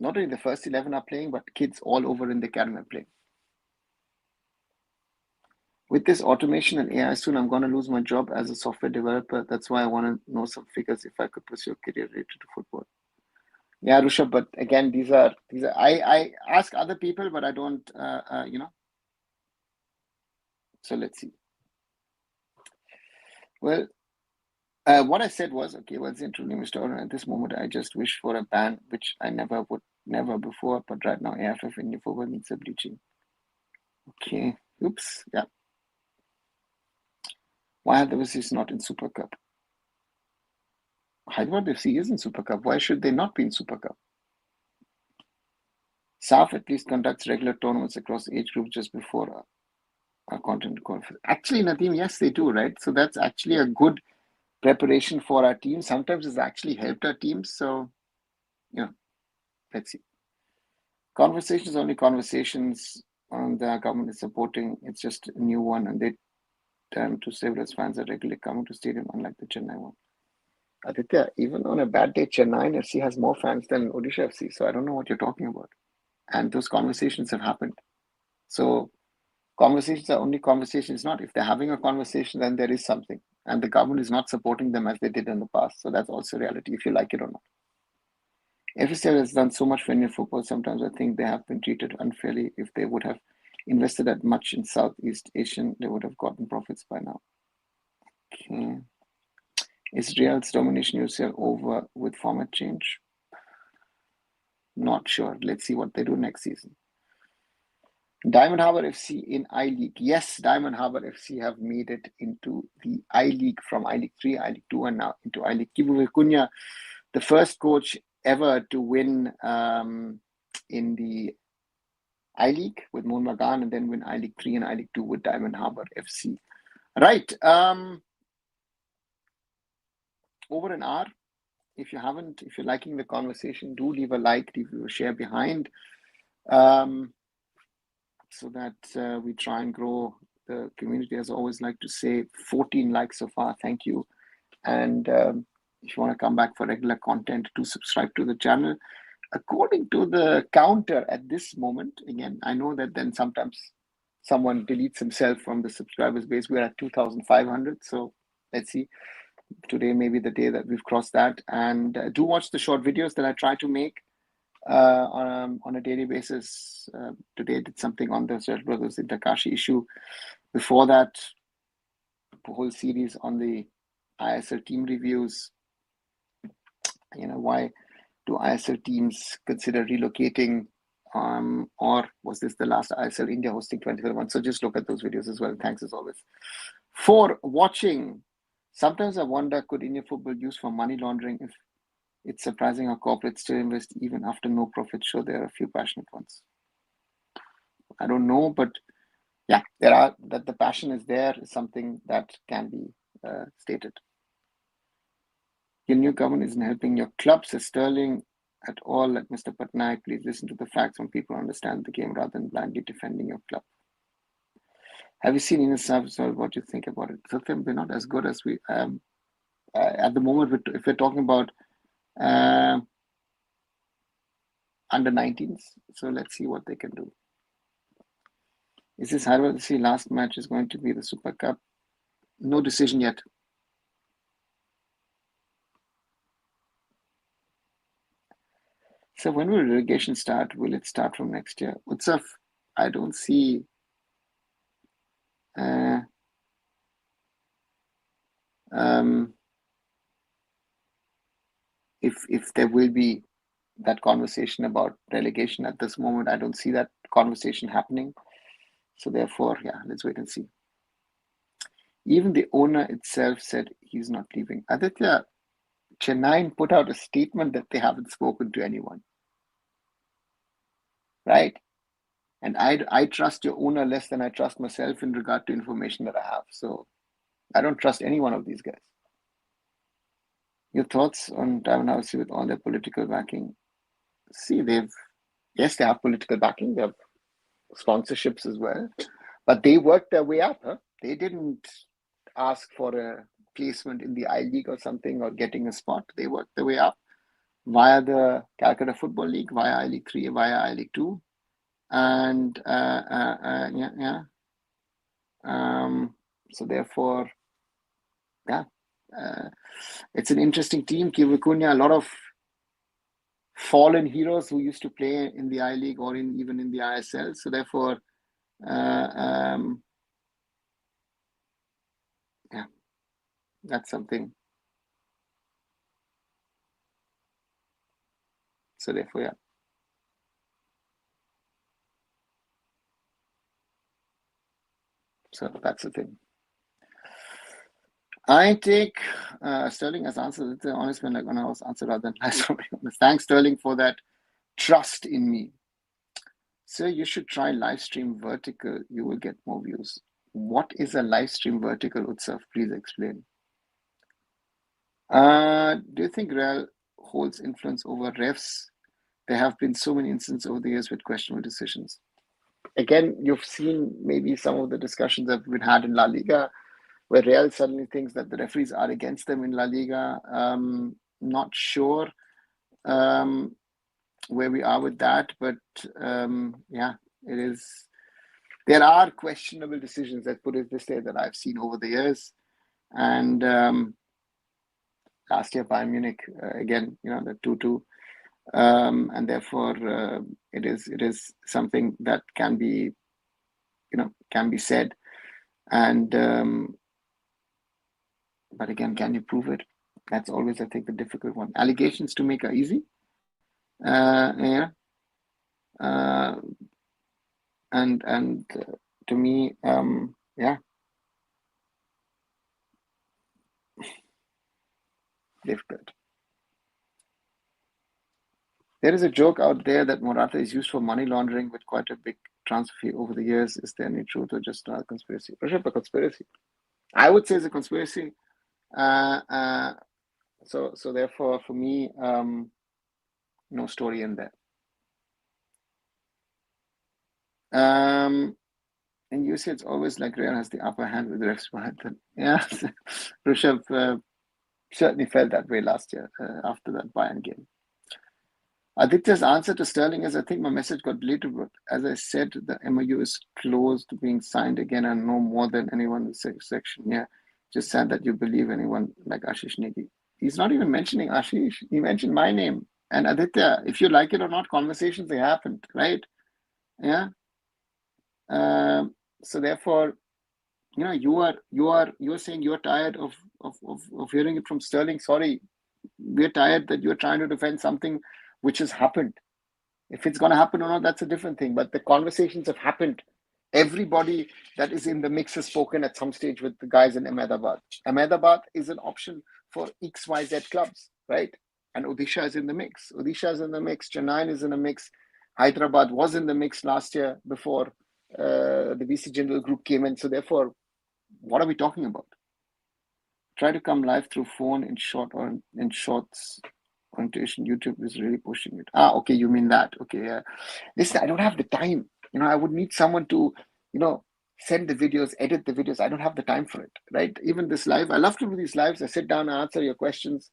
only the first 11 are playing, but kids all over in the academy are playing. With this automation and AI soon, I'm going to lose my job as a software developer. That's why I want to know some figures if I could pursue a career related to football. Yeah, Rishabh, but again, these are I ask other people, but I don't so let's see. Well, what I said was, okay, what's the true name, Mr. Arun? At this moment, I just wish for a ban, which I never before, but right now, AIFF India football needs a bleaching. Okay, oops, yeah. Why Hyderabad is not in Super Cup? Hyderabad FC is in Super Cup. Why should they not be in Super Cup? SAF at least conducts regular tournaments across age groups just before a continent conference. Actually, Nadeem, yes, they do, right? So that's actually a good preparation for our team. Sometimes it's actually helped our teams. So, let's see. Conversations, only conversations the government is supporting. It's just a new one, and they turn to several fans are regularly coming to stadium, unlike the Chennai one. Aditya, even on a bad day, Chennai FC has more fans than Odisha FC. So I don't know what you're talking about. And those conversations have happened. So conversations are only conversations. Not if they're having a conversation, then there is something, and the government is not supporting them as they did in the past. So that's also reality, if you like it or not. FSL has done so much for Indian football. Sometimes I think they have been treated unfairly. If they would have invested that much in Southeast Asian, they would have gotten profits by now. Okay. Is Real's domination UCL over with format change? Not sure. Let's see what they do next season. Diamond Harbour FC in I-League. Yes, Diamond Harbour FC have made it into the I-League from I-League 3, I-League 2, and now into I-League. Kibu Kunya, the first coach ever to win in the I-League with Mohun Bagan, and then win I-League 3 and I-League 2 with Diamond Harbour FC. Right. Over an hour. If you're liking the conversation, do leave a like, leave a share behind, so that we try and grow the community. As I always like to say, 14 likes so far. Thank you. And if you want to come back for regular content, do subscribe to the channel. According to the counter at this moment, again, I know that then sometimes someone deletes himself from the subscribers base. We're at 2,500. So let's see. Today may be the day that we've crossed that. And do watch the short videos that I try to make on a daily basis. Today I did something on the Search Brothers Takashi issue. Before that, the whole series on the ISL team reviews. Why do ISL teams consider relocating? Or was this the last ISL India hosting 2021? So just look at those videos as well. Thanks as always for watching. Sometimes I wonder, could Indian football use for money laundering? If it's surprising how corporates still invest even after no profit. Sure, there are a few passionate ones. I don't know, but yeah, that the passion is there is something that can be stated. Your new government isn't helping your club, says Sterling, at all. Like Mr. Patnaik, please listen to the facts when people understand the game rather than blindly defending your club. Have you seen Ines Savasol? What do you think about it? Satyam, we're not as good as we at the moment. If we're talking about under 19s, so let's see what they can do. Is this Hyderabad FC last match is going to be the Super Cup? No decision yet. So when will relegation start? Will it start from next year? Utsaf, I don't see. If there will be that conversation about relegation at this moment, I don't see that conversation happening. So therefore, yeah, let's wait and see. Even the owner itself said he's not leaving. Aditya, Chennai put out a statement that they haven't spoken to anyone. Right? And I trust your owner less than I trust myself in regard to information that I have. So I don't trust any one of these guys. Your thoughts on Diamond House with all their political backing? See, they have political backing. They have sponsorships as well. But they worked their way up. Huh? They didn't ask for a placement in the I-League or something or getting a spot. They worked their way up via the Calcutta Football League, via I-League 3, via I-League 2. And so therefore, yeah, it's an interesting team. Kivicuña, a lot of fallen heroes who used to play in the I-League or even in the ISL. So therefore, yeah, that's something. So therefore, yeah. So that's the thing. I take Sterling as answer. It's an honest man, like when I was answered rather than nice. Thanks, Sterling, for that trust in me. Sir, you should try live stream vertical. You will get more views. What is a live stream vertical, Utsav? Please explain. Do you think Real holds influence over refs? There have been so many instances over the years with questionable decisions. Again, you've seen maybe some of the discussions that have been had in La Liga, where Real suddenly thinks that the referees are against them in La Liga. Not sure where we are with that, but yeah, it is. There are questionable decisions, let's put it this way, that I've seen over the years. And last year, Bayern Munich, again, the 2-2. And therefore, it is something that can be said. And but again, can you prove it? That's always, I think, the difficult one. Allegations to make are easy. Yeah. And to me, yeah, difficult. There is a joke out there that Morata is used for money laundering with quite a big transfer fee over the years. Is there any truth or just a conspiracy? A conspiracy. I would say it's a conspiracy. So therefore, for me, no story in there. And you say it's always like Real has the upper hand with the refs behind them. Yeah, Rishabh certainly felt that way last year after that Bayern game. Aditya's answer to Sterling is, I think my message got deleted, but as I said, the MOU is close to being signed again and no more than anyone in the section. Yeah, just said that you believe anyone like Ashish Negi. He's not even mentioning Ashish. He mentioned my name. And Aditya, if you like it or not, conversations, they happened, right? Yeah. So therefore, you're saying you're tired of hearing it from Sterling. Sorry, we're tired that you're trying to defend something which has happened. If it's going to happen or not, that's a different thing. But the conversations have happened. Everybody that is in the mix has spoken at some stage with the guys in Ahmedabad. Ahmedabad is an option for XYZ clubs, right? And Odisha is in the mix. Odisha is in the mix. Chennai is in the mix. Hyderabad was in the mix last year before the VC General Group came in. So therefore, what are we talking about? Try to come live through phone in short or in shorts. Orientation. YouTube is really pushing it. Okay, you mean that? Okay, yeah. Listen, I don't have the time. I would need someone to, send the videos, edit the videos. I don't have the time for it, right? Even this live, I love to do these lives. I sit down and answer your questions.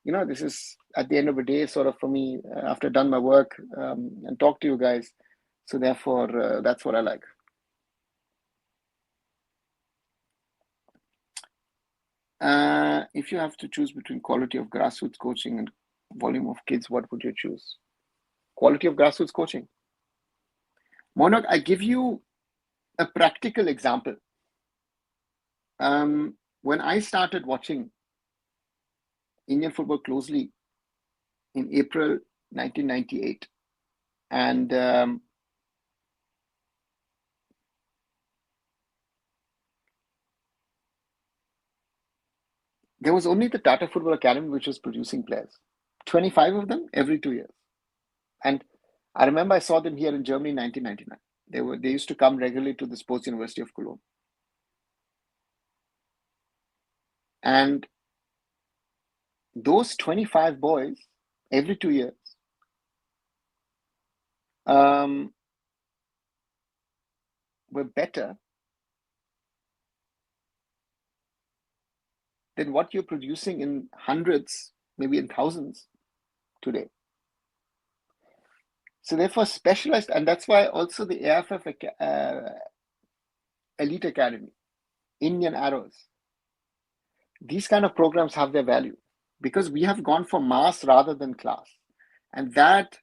This is at the end of the day, sort of for me, after I've done my work and talk to you guys. So therefore, that's what I like. If you have to choose between quality of grassroots coaching and volume of kids, what would you choose? Quality of grassroots coaching. Monok, I give you a practical example. When I started watching Indian football closely in April 1998, and there was only the Tata Football Academy which was producing players, 25 of them every 2 years. And I remember I saw them here in Germany in 1999. They used to come regularly to the Sports University of Cologne. And those 25 boys, every 2 years, were better than what you're producing in hundreds, maybe in thousands today. So therefore, specialized, and that's why also the AIFF Elite Academy, Indian Arrows, these kind of programs have their value because we have gone for mass rather than class. And that,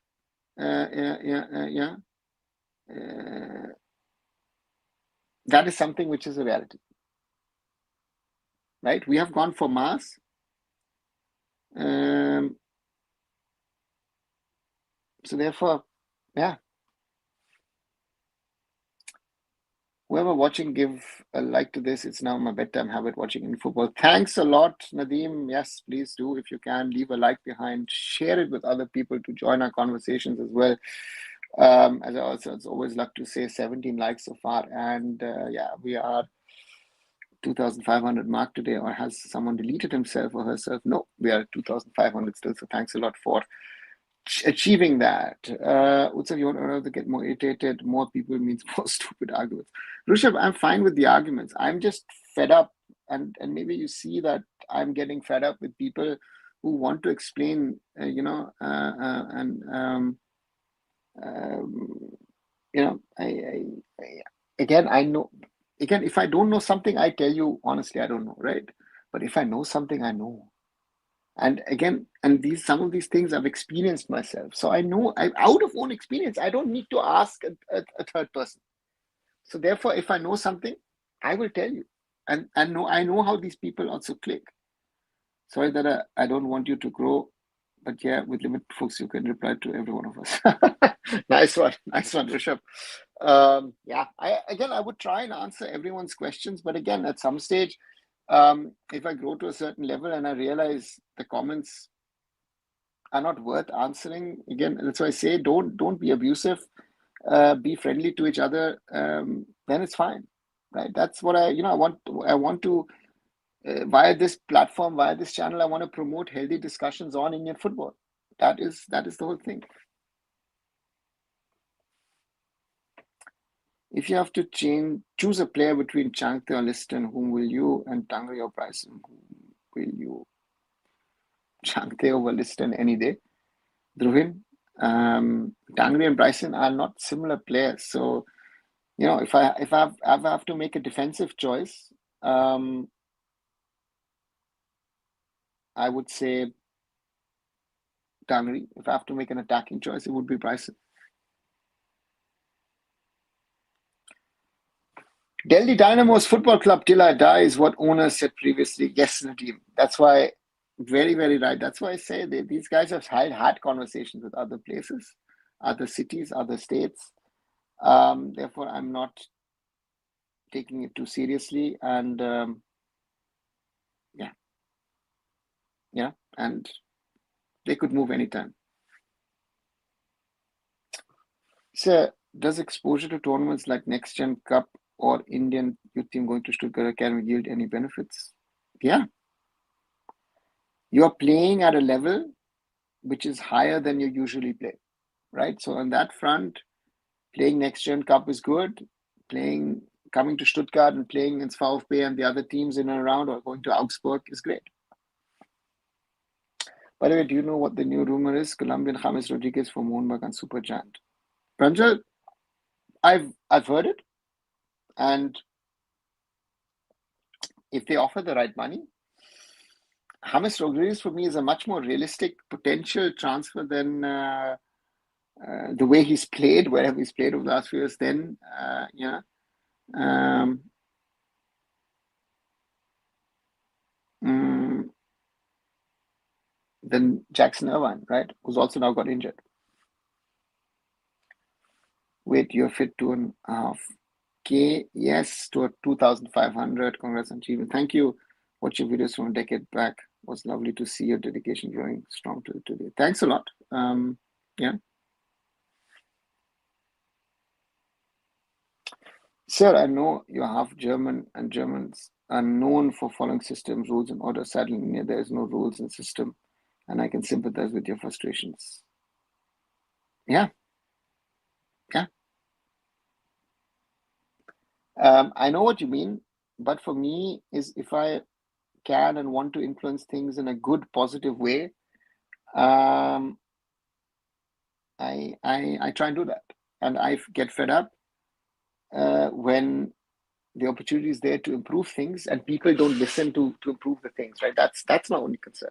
that is something which is a reality, right? We have gone for mass. So therefore, yeah. Whoever watching, give a like to this. It's now my bedtime habit watching in football. Thanks a lot, Nadeem. Yes, please do. If you can, leave a like behind. Share it with other people to join our conversations as well. As I also always love to say, 17 likes so far. And yeah, we are 2,500 mark today. Or has someone deleted himself or herself? No, we are 2,500 still. So thanks a lot for achieving that. Utsav, you want to get more irritated? More people means more stupid arguments. Rishabh, I'm fine with the arguments. I'm just fed up, and maybe you see that I'm getting fed up with people who want to explain, again, I know. Again, if I don't know something, I tell you honestly, I don't know, right? But if I know something, I know. And again, and some of these things I've experienced myself. So I know, out of own experience, I don't need to ask a third person. So therefore, if I know something, I will tell you. And I know how these people also click. Sorry that I don't want you to grow, but yeah, with limited folks, you can reply to every one of us. Nice one, Rishabh. Yeah, I would try and answer everyone's questions, but again, at some stage, if I grow to a certain level and I realize the comments are not worth answering, again, that's why I say don't be abusive, be friendly to each other, then it's fine, right? That's what I want to via this platform, via this channel, I want to promote healthy discussions on Indian football. That is the whole thing. If you have to choose a player between Changte or Liston, whom will you, and Tangri or Bryson, whom will you? Changte over Liston any day. Dhruvin, Tangri and Bryson are not similar players. So, if I have to make a defensive choice, I would say Tangri. If I have to make an attacking choice, it would be Bryson. Delhi Dynamos Football Club till I die is what owners said previously. Yes, Nadeem. That's why, very, very right. That's why I say these guys have had conversations with other places, other cities, other states. Therefore, I'm not taking it too seriously. And and they could move anytime. So, does exposure to tournaments like Next Gen Cup or Indian youth team going to Stuttgart Academy yield any benefits? Yeah. You're playing at a level which is higher than you usually play, right? So on that front, playing Next Gen Cup is good. Coming to Stuttgart and playing against VfB and the other teams in and around, or going to Augsburg, is great. By the way, do you know what the new rumor is? Colombian James Rodriguez for Mohnbach and Super Giant. Pranjal, I've heard it, and if they offer the right money, James Rodriguez for me is a much more realistic potential transfer than the way he's played, wherever he's played over the last few years. Then, then Jackson Irvine, right, who's also now got injured. Wait, you're fit 2.5K? Yes, to 2,500. Congrats on achievement. Thank you. Watch your videos from a decade back. It was lovely to see your dedication growing strong to today. Thanks a lot. Yeah. Sir, I know you're half German, and Germans are known for following systems, rules, and order. Sadly, in India, there is no rules and system, and I can sympathize with your frustrations. Yeah. I know what you mean, but for me, is if I can and want to influence things in a good, positive way, I try and do that, and I get fed up when the opportunity is there to improve things and people don't listen to improve the things. Right? That's my only concern.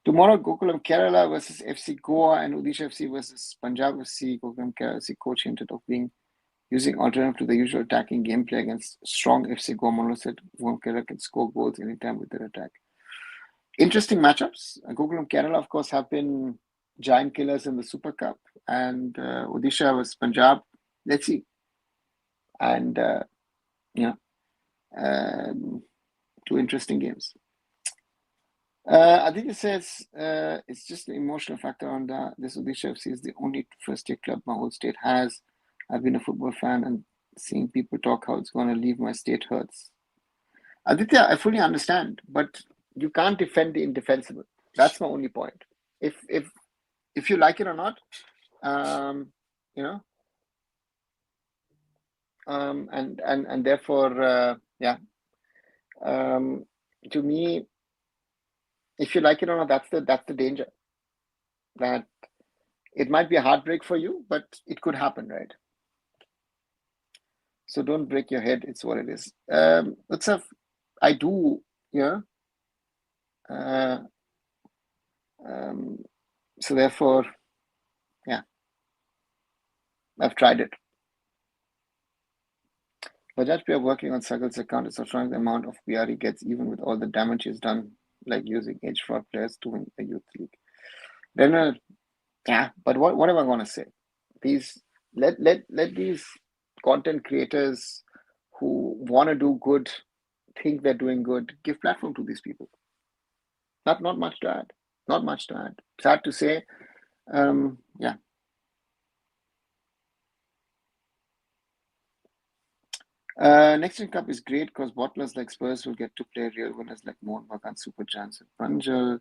Tomorrow, Gokulam Kerala versus FC Goa and Odisha FC versus Punjab FC. Gokulam Kerala FC coach hinted of using alternative to the usual attacking gameplay against strong FC Goa. Mano said Gokulam Kerala can score goals anytime with their attack. Interesting matchups. Gokulam Kerala, of course, have been giant killers in the Super Cup, and Odisha versus Punjab. Let's see. And two interesting games. Aditya says it's just the emotional factor on this. Odisha FC is the only first-tier club my whole state has. I've been a football fan, and seeing people talk how it's going to leave my state hurts. Aditya, I fully understand, but you can't defend the indefensible. That's my only point. If you like it or not, and therefore, to me, if you like it or not, that's the danger. That it might be a heartbreak for you, but it could happen, right? So don't break your head. It's what it is. I do, so therefore, I've tried it. Bajaj, we are working on Sagal's account. It's showing the amount of PR he gets, even with all the damage he's done, like using age fraud players to win the youth league. Then, but what am I going to say? Let these content creators who want to do good, think they're doing good, give platform to these people. Not much to add. Not much to add. Sad to say. Next in Cup is great because bottlers like Spurs will get to play real winners like Mohun Bagan, Super Giants, and Panjal.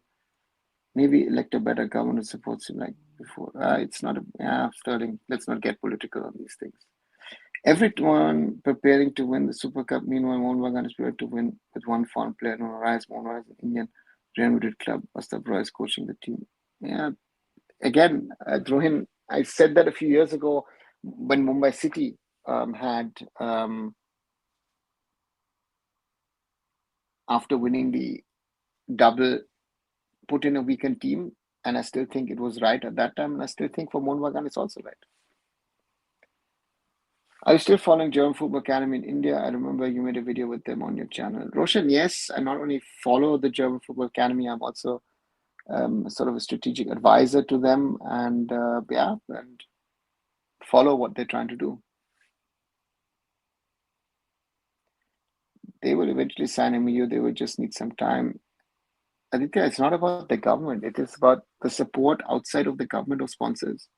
Maybe elect a better government who supports him like before. It's not Sterling. Let's not get political on these things. Everyone preparing to win the Super Cup. Meanwhile, Mohun Bagan is prepared to win with one foreign player. Mohun Rise, an Indian Real Madrid club. Astaf Roy is coaching the team. Yeah. Again, Drohin, I said that a few years ago when Mumbai City had after winning the double, put in a weakened team, and I still think it was right at that time, and I still think for Mohun Bagan it's also right. Are you still following German Football Academy in India? I remember you made a video with them on your channel. Roshan, yes, I not only follow the German Football Academy, I'm also sort of a strategic advisor to them, and and follow what they're trying to do. They will eventually sign MOU. They will just need some time. Aditya, it's not about the government. It is about the support outside of the government of sponsors.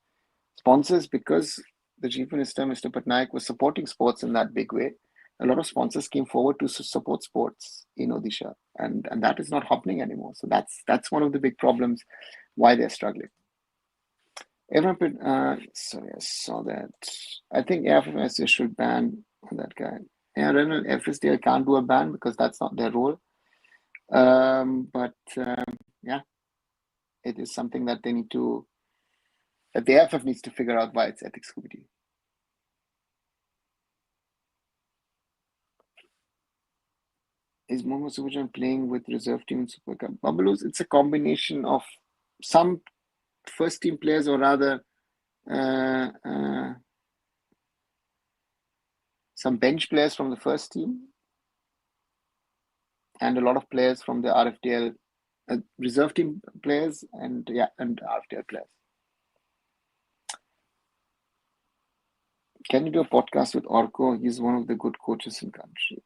Sponsors, because the Chief Minister, Mr. Patnaik, was supporting sports in that big way, a lot of sponsors came forward to support sports in Odisha, and that is not happening anymore. So that's one of the big problems why they're struggling. Everyone, sorry, I saw that. I think AIFF should ban that guy. FSDL can't do a ban because that's not their role. It is something that they need to, that the AIFF needs to figure out why it's ethics committee. Is Mohammad Subajan playing with reserve team in Super Cup? Babalus, it's a combination of some first team players, or rather some bench players from the first team, and a lot of players from the RFDL reserve team players, and RFDL players. Can you do a podcast with Orko? He's one of the good coaches in country.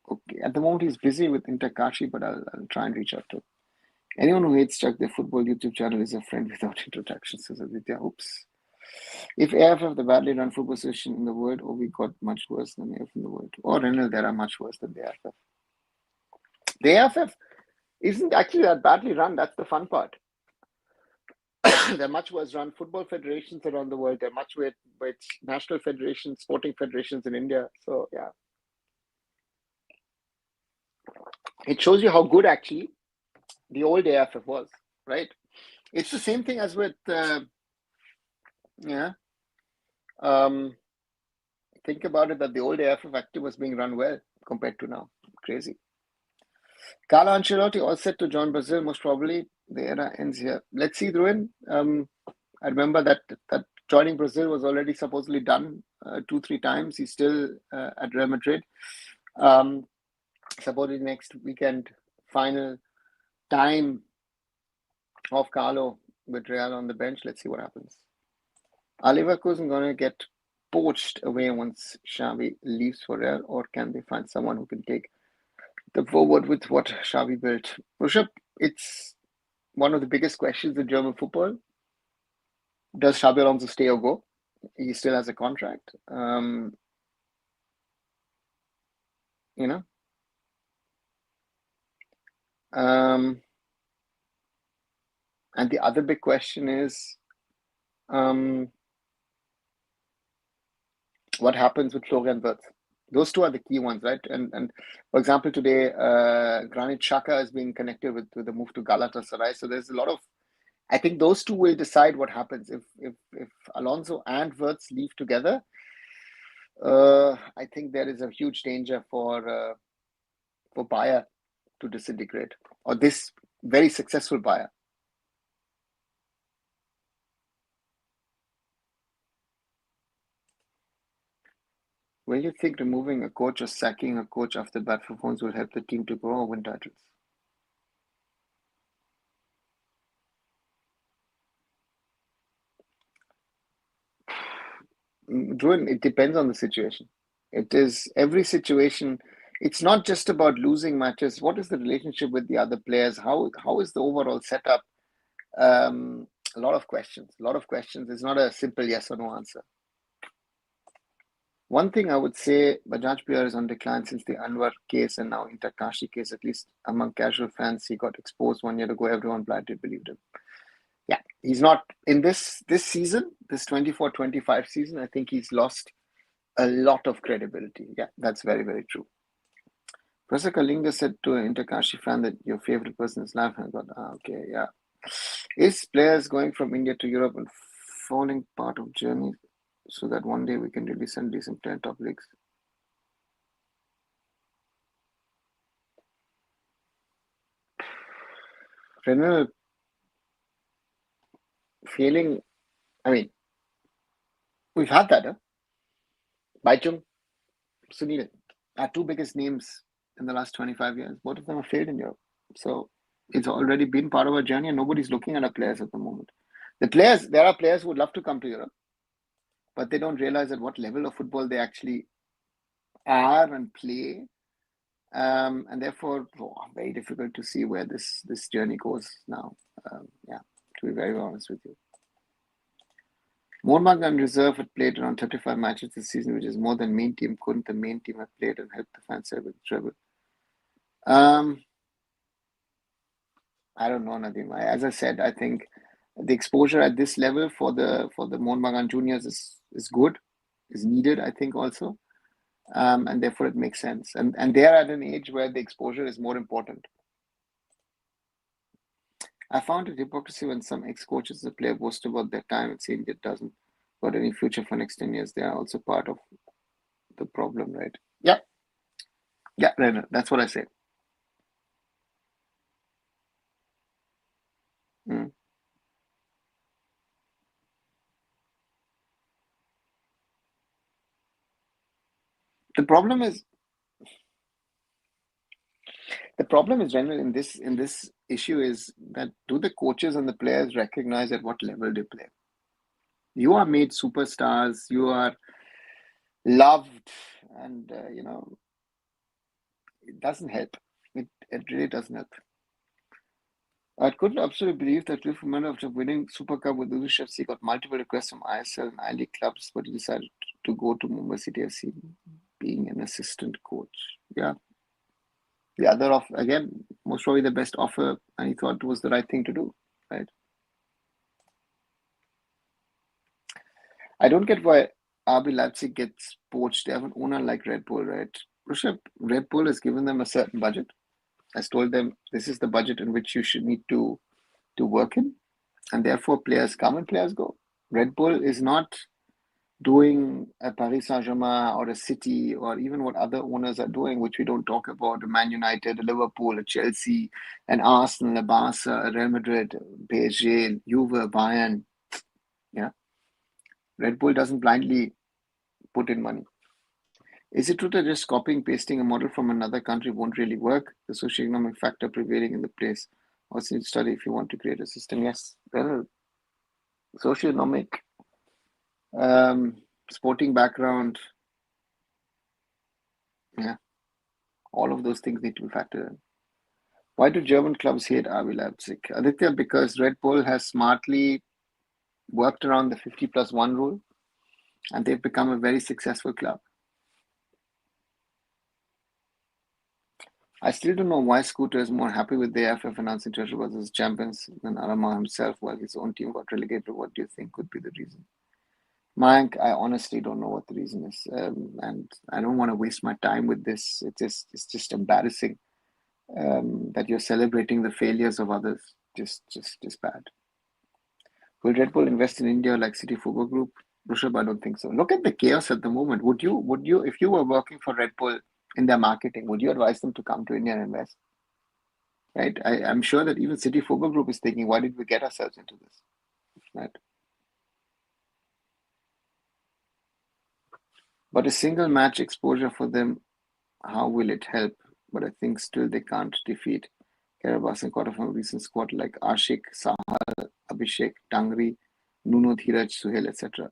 Okay, at the moment he's busy with Interkashi, but I'll try and reach out to him. Anyone who hates Chuck, their football YouTube channel is a friend without introduction, says Aditya. Oops. If AIFF the badly run football association in the world, we got much worse than AIFF in the world. Or Renal, there are much worse than the AIFF. The AIFF isn't actually that badly run. That's the fun part. They're much worse run football federations around the world. They're much with national federations, sporting federations in India. So, yeah. It shows you how good actually the old AIFF was, right? It's the same thing as with, think about it, that the old AIFF actually was being run well compared to now. Crazy. Carlo Ancelotti all set to join Brazil, most probably. The era ends here. Let's see, Druin. I remember that joining Brazil was already supposedly done 2-3 times. He's still at Real Madrid. Supposedly next weekend, final time of Carlo with Real on the bench. Let's see what happens. Are Leverkusen going to get poached away once Xavi leaves for Real, or can they find someone who can take the forward with what Xavi built? Rushabh, it's one of the biggest questions in German football. Does Xabi Alonso stay or go? He still has a contract. You know. And the other big question is, what happens with Florian Wirtz? Those two are the key ones, right? And for example, today, Granit Xhaka is being connected with the move to Galatasaray. So there's a lot of, I think those two will decide what happens. If Alonso and Wirtz leave together, I think there is a huge danger for Bayer to disintegrate, or this very successful Bayer. When you think removing a coach or sacking a coach after bad performance will help the team to grow or win titles? Druin, it depends on the situation. It is every situation. It's not just about losing matches. What is the relationship with the other players? How is the overall setup? A lot of questions. A lot of questions. It's not a simple yes or no answer. One thing I would say, Bajaj PR is on decline since the Anwar case and now Intakashi case. At least among casual fans, he got exposed 1 year ago. Everyone blindly believed him. Yeah, he's not in this season, this 24-25 season. I think he's lost a lot of credibility. Yeah, that's very, very true. Professor Kalinga said to an Intakashi fan that your favorite person is live. I got, okay, yeah. Is players going from India to Europe and falling part of journey so that one day we can really send decent player top leagues? Renal failing, I mean, we've had that, huh? Baichung, Sunil, our two biggest names in the last 25 years. Both of them have failed in Europe. So it's already been part of our journey and nobody's looking at our players at the moment. There are players who would love to come to Europe, but they don't realize at what level of football they actually are and play. And therefore, very difficult to see where this journey goes now. Yeah, to be very honest with you. Mohan and reserve had played around 35 matches this season, which is more than main team. Couldn't the main team have played and helped the fans with the treble? I don't know, Nadeem. As I said, I think the exposure at this level for the Mohan Bagan juniors is good, is needed, I think also. And therefore it makes sense. And they're at an age where the exposure is more important. I found it hypocrisy when some ex-coaches, the player boast about their time. It seems it doesn't got any future for next 10 years. They are also part of the problem, right? Yeah. Yeah, that's what I say. Mm. The problem is general in this issue is that do the coaches and the players recognize at what level they play? You are made superstars, you are loved, and it doesn't help. It really doesn't help. I couldn't absolutely believe that Cliff Romero, after winning Super Cup with Udinese FC, got multiple requests from ISL and I-League clubs, but he decided to go to Mumbai City FC, being an assistant coach. Yeah. The other again, most probably the best offer, and he thought it was the right thing to do, right? I don't get why RB Leipzig gets poached. They have an owner like Red Bull, right? Rushabh, Red Bull has given them a certain budget, has told them this is the budget in which you should need to work in, and therefore players come and players go. Red Bull is not doing a Paris Saint-Germain or a City, or even what other owners are doing, which we don't talk about, a Man United, a Liverpool, a Chelsea, an Arsenal, a Barca, a Real Madrid, PSG, Juve, Bayern. Yeah. Red Bull doesn't blindly put in money. Is it true that just copying, pasting a model from another country won't really work? The socioeconomic factor prevailing in the place. Also, need to study if you want to create a system. Yes, well, socioeconomic, um, sporting background, yeah, all of those things need to be factored in. Why do German clubs hate RB Leipzig? Aditya, because Red Bull has smartly worked around the 50+1 rule, and they've become a very successful club. I still don't know why Scooter is more happy with the AIFF announcing Churchill versus champions than Arama himself while his own team got relegated. What do you think could be the reason? Mayank, I honestly don't know what the reason is, and I don't want to waste my time with this. It's just embarrassing that you're celebrating the failures of others. Just bad. Will Red Bull invest in India like City Football Group? Rushabh, I don't think so. Look at the chaos at the moment. Would you, if you were working for Red Bull in their marketing, would you advise them to come to India and invest? Right? I'm sure that even City Football Group is thinking, why did we get ourselves into this? Right? But a single match exposure for them, how will it help? But I think still they can't defeat Karabas and quarter from a recent squad like Ashik, Sahal, Abhishek, Tangri, Nuno, Dhiraj, Suhail, etc.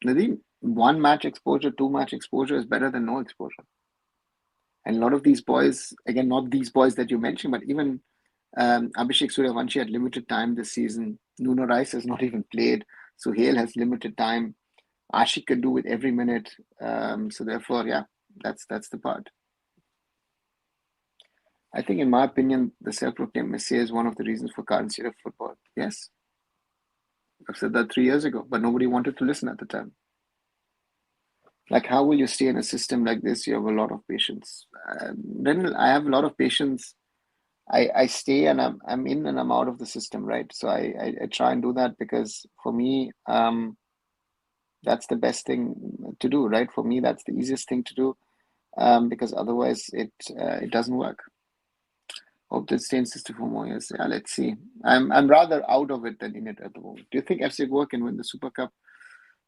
Nadeem, one match exposure, two match exposure is better than no exposure. And a lot of these boys, again, not these boys that you mentioned, but even Abhishek Suryavanshi had limited time this season. Nuno Rice has not even played. Suhail has limited time. Ashik can do with every minute. So therefore, yeah, that's the part. I think, in my opinion, the self-proclaimed Messiah is one of the reasons for current state of football. Yes, I've said that 3 years ago, but nobody wanted to listen at the time. Like, how will you stay in a system like this? You have a lot of patience. Then I have a lot of patience. I stay and I'm in and I'm out of the system, right? So I try and do that because for me, that's the best thing to do, right? For me, that's the easiest thing to do because otherwise it doesn't work. Hope that stay in system for more years. Yeah, let's see. I'm rather out of it than in it at the moment. Do you think FC Goa can win the Super Cup?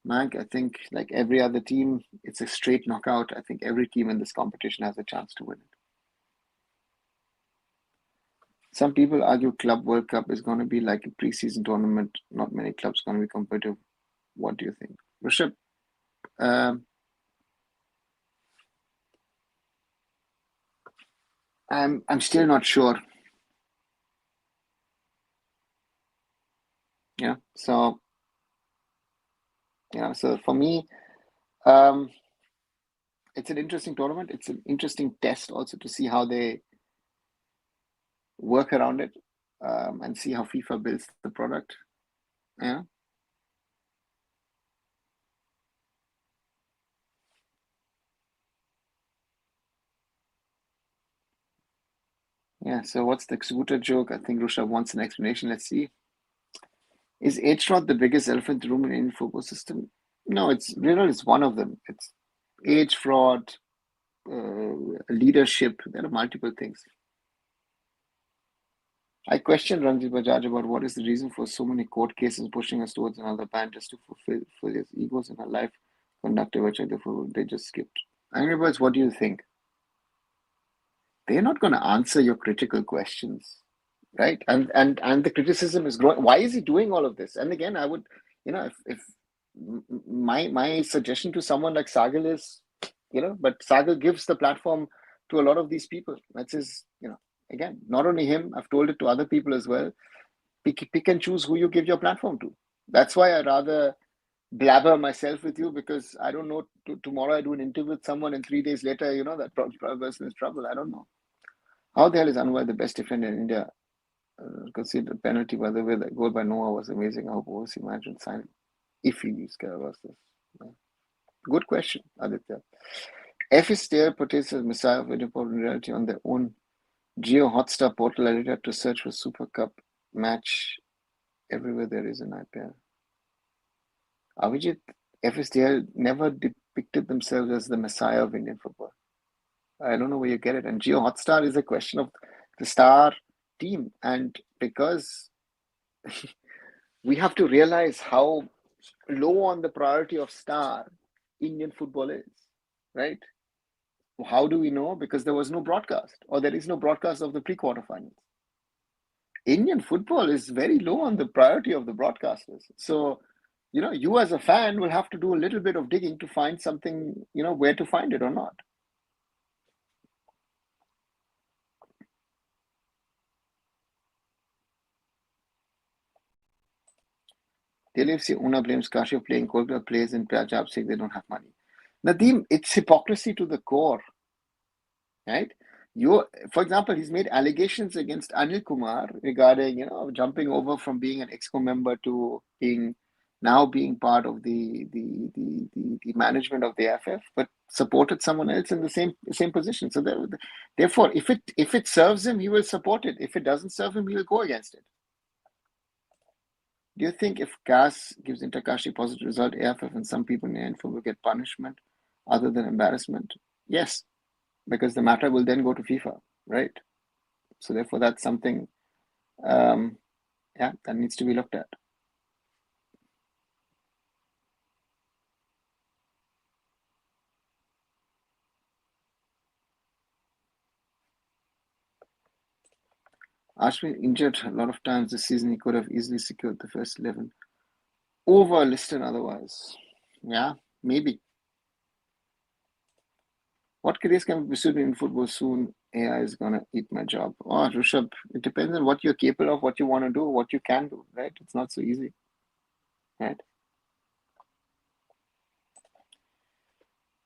Mike, I think like every other team, it's a straight knockout. I think every team in this competition has a chance to win it. Some people argue Club World Cup is going to be like a preseason tournament. Not many clubs going to be competitive. What do you think, Rishabh? I'm still not sure. Yeah. So So for me, um, it's an interesting tournament. It's an interesting test also to see how they work around it and see how FIFA builds the product. Yeah. Yeah. So what's the Scooter joke? I think Rusha wants an explanation. Let's see. Is age fraud the biggest elephant in the room in Indian football system? No, it's Renal is one of them. It's age fraud, leadership. There are multiple things. I questioned Ranjit Bajaj about what is the reason for so many court cases pushing us towards another ban just to fulfill his egos in her life. Conductive, which they just skipped. Angry Birds, what do you think? They're not going to answer your critical questions, right? And the criticism is growing. Why is he doing all of this? And again, I would, if my suggestion to someone like Sagal is, but Sagal gives the platform to a lot of these people. That's his, again, not only him, I've told it to other people as well. Pick and choose who you give your platform to. That's why I rather blabber myself with you because I don't know. Tomorrow I do an interview with someone, and 3 days later, that person is trouble. I don't know. How the hell is Anwar the best defender in India? Consider the penalty, by the way. The goal by Noah was amazing. I hope was imagine signing if he leaves Kerala. Yeah. Good question, Aditya. F is there portrays as Messiah of important reality on their own Geo Hotstar portal. I had to search for Super Cup match everywhere there is an IPL. Avijit, FSDL never depicted themselves as the messiah of Indian football. I don't know where you get it. And Geo Hotstar is a question of the star team. And because we have to realize how low on the priority of star Indian football is, right? How do we know? Because there was no broadcast, or there is no broadcast of the pre-quarterfinals. Indian football is very low on the priority of the broadcasters. So, you as a fan will have to do a little bit of digging to find something, where to find it or not. Delhi FC Una blames Kashi for playing Kolkata players in Punjab saying they don't have money. Nadeem, it's hypocrisy to the core, right? For example, he's made allegations against Anil Kumar regarding, jumping over from being an EXCO member to being part of the management of the AIFF, but supported someone else in the same position. So therefore, if it serves him, he will support it. If it doesn't serve him, he will go against it. Do you think if CAS gives Interkashi positive result, AIFF and some people in the info will get punishment other than embarrassment? Yes, because the matter will then go to FIFA, right? So therefore, that's something, that needs to be looked at. Ashwin injured a lot of times this season. He could have easily secured the first 11. Overlisted otherwise. Yeah, maybe. What careers can be pursued in football soon? AI is going to eat my job. Oh, Rishabh, it depends on what you're capable of, what you want to do, what you can do, right? It's not so easy, right?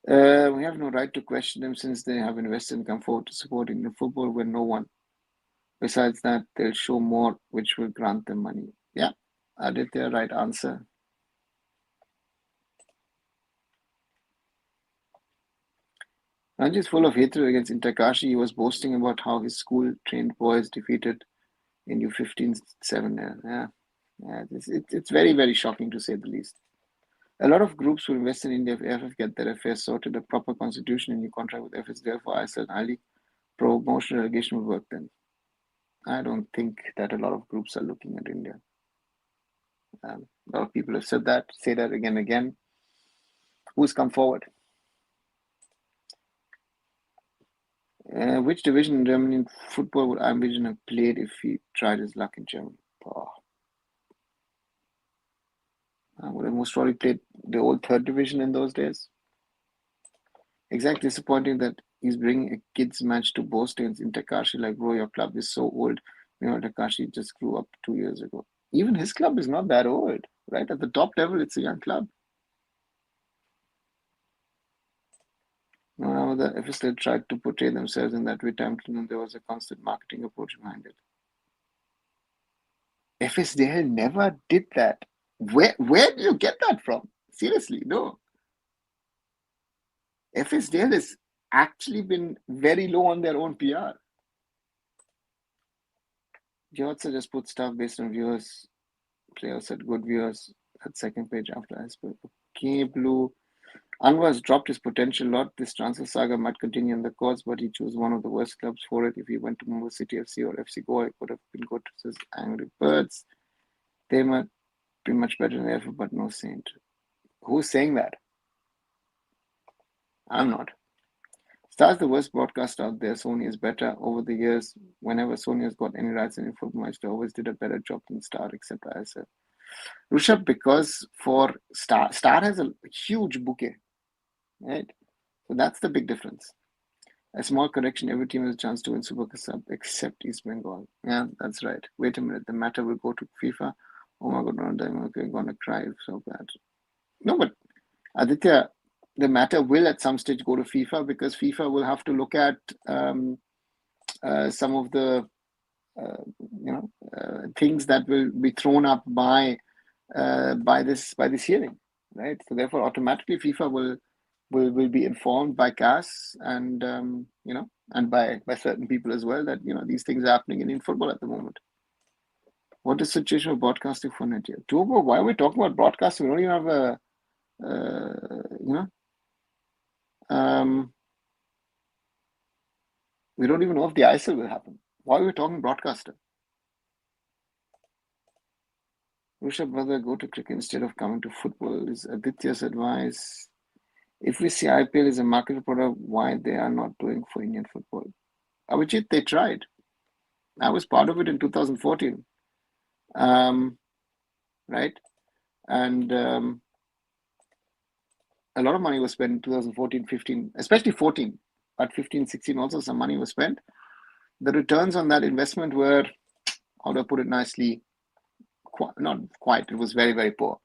We have no right to question them since they have invested and come forward to supporting the football when no one. Besides that, they'll show more, which will grant them money. Yeah, Aditya, right answer. Ranji is full of hatred against Interkashi. He was boasting about how his school trained boys defeated in U15 7. Yeah, it's very, very shocking to say the least. A lot of groups will invest in India if AIFF get their affairs sorted. A proper constitution and new contract with AIFF is therefore ISL and highly promotion relegation will work then. I don't think that a lot of groups are looking at India. A lot of people have said that, say that again and again. Who's come forward? Which division in Germany in football would Ambition have played if he tried his luck in Germany? I would have most probably played the old third division in those days. Exactly disappointing that he's bringing a kids match to boast against Interkashi. Like, bro, your club is so old. Interkashi just grew up 2 years ago. Even his club is not that old, right? At the top level, it's a young club. No, the FSL tried to portray themselves in that way, and there was a constant marketing approach behind it. FSDL never did that. Where do you get that from? Seriously, no. FSDL has actually been very low on their own PR. Jyotsa just put stuff based on viewers. Players had good viewers at second page after iceberg. Okay, Blue. Anwar's dropped his potential a lot. This transfer saga might continue in the course, but he chose one of the worst clubs for it. If he went to Mumbai City FC or FC Goa, it would have been good. Says Angry Birds. They might be much better than ever, but no saint. Who's saying that? I'm not. Star's the worst broadcast out there. Sony is better. Over the years, whenever Sony has got any rights in football match, they always did a better job than Star, except ISL. Rishabh, because for Star has a huge bouquet, right? So that's the big difference. A small correction, every team has a chance to win Super Cup except East Bengal. Yeah, that's right. Wait a minute, the matter will go to FIFA. Oh my God, no, I'm going to cry so bad. No, but Aditya, the matter will at some stage go to FIFA because FIFA will have to look at some of the things that will be thrown up by this hearing, right? So therefore, automatically FIFA will be informed by CAS and and by certain people as well that these things are happening in football at the moment. What is the situation of broadcasting for India? Togo, why are we talking about broadcasting? We don't even have You know, we don't even know if the ISL will happen. Why are we talking broadcaster? Rishabh brother, go to cricket instead of coming to football is Aditya's advice. If we see IPL is a market product, why they are not doing for Indian football? Abhijit, they tried. I was part of it in 2014, right? And a lot of money was spent in 2014, 15, especially 14, but 15, 16 also some money was spent. The returns on that investment were, how do I put it nicely, not quite. It was very, very poor.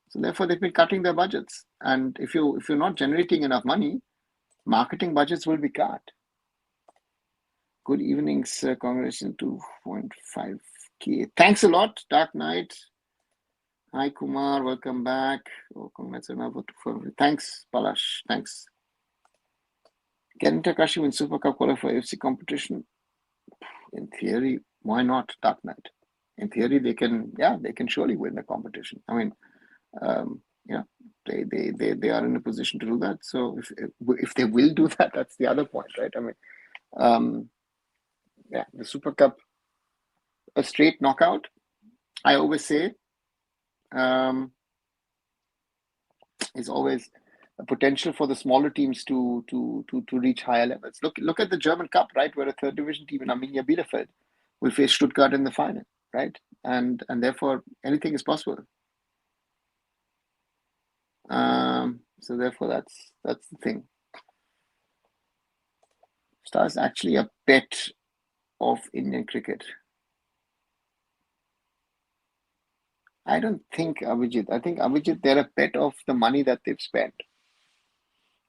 So therefore, they've been cutting their budgets. And if you're not generating enough money, marketing budgets will be cut. Good evening, sir. Congratulations, 2.5K. Thanks a lot, Dark Knight. Hi, Kumar. Welcome back. Oh, congrats. Thanks, Palash. Thanks. Can Takashi win Super Cup qualify for AFC competition? In theory, why not, Dark Knight? In theory, they can surely win the competition. I mean, they are in a position to do that. So if they will do that, that's the other point, right? I mean, the Super Cup, a straight knockout. I always say, is always a potential for the smaller teams to reach higher levels. Look at the German Cup, right, where a third division team in Arminia Bielefeld will face Stuttgart in the final, right? And therefore anything is possible. So therefore that's the thing. Star is actually a pet of Indian cricket. I don't think Abhijit. I think Abhijit, they're a pet of the money that they've spent.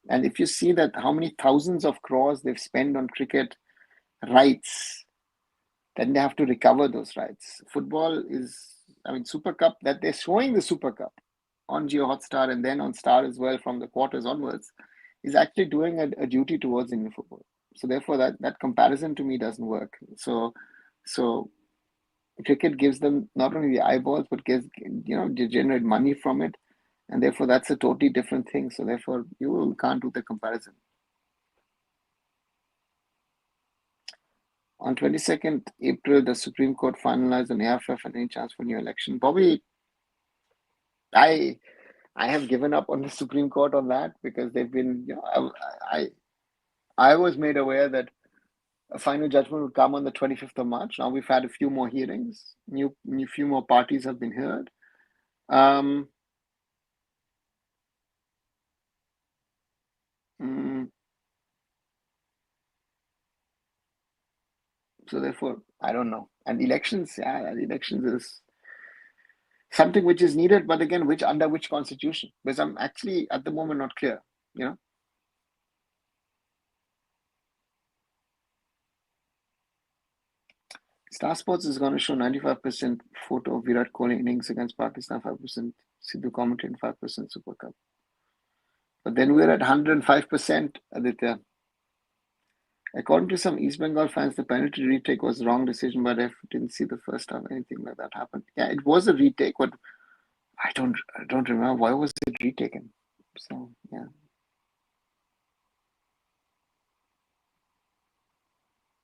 And if you see that how many thousands of crores they've spent on cricket rights, then they have to recover those rights. Football is, I mean, Super Cup, that they're showing the Super Cup on Jio Hotstar and then on Star as well from the quarters onwards, is actually doing a duty towards Indian football. So therefore, that comparison to me doesn't work. So cricket gives them not only the eyeballs, but gives, they generate money from it. And therefore, that's a totally different thing. So therefore, you can't do the comparison. On 22nd April, the Supreme Court finalized an AIFF and any chance for new election. Bobby, I have given up on the Supreme Court on that because they've been, I was made aware that a final judgment would come on the 25th of March. Now we've had a few more hearings. Few more parties have been heard. So therefore, I don't know. And elections is something which is needed, but again, under which constitution? Because I'm actually at the moment not clear, Star Sports is going to show 95% photo of Virat Kohli innings against Pakistan, 5% Sidhu commentary, and 5% Super Cup. But then we're at 105%, Aditya. According to some East Bengal fans, the penalty retake was the wrong decision, but I didn't see the first time anything like that happened. Yeah, it was a retake, but I don't remember why was it retaken. So yeah.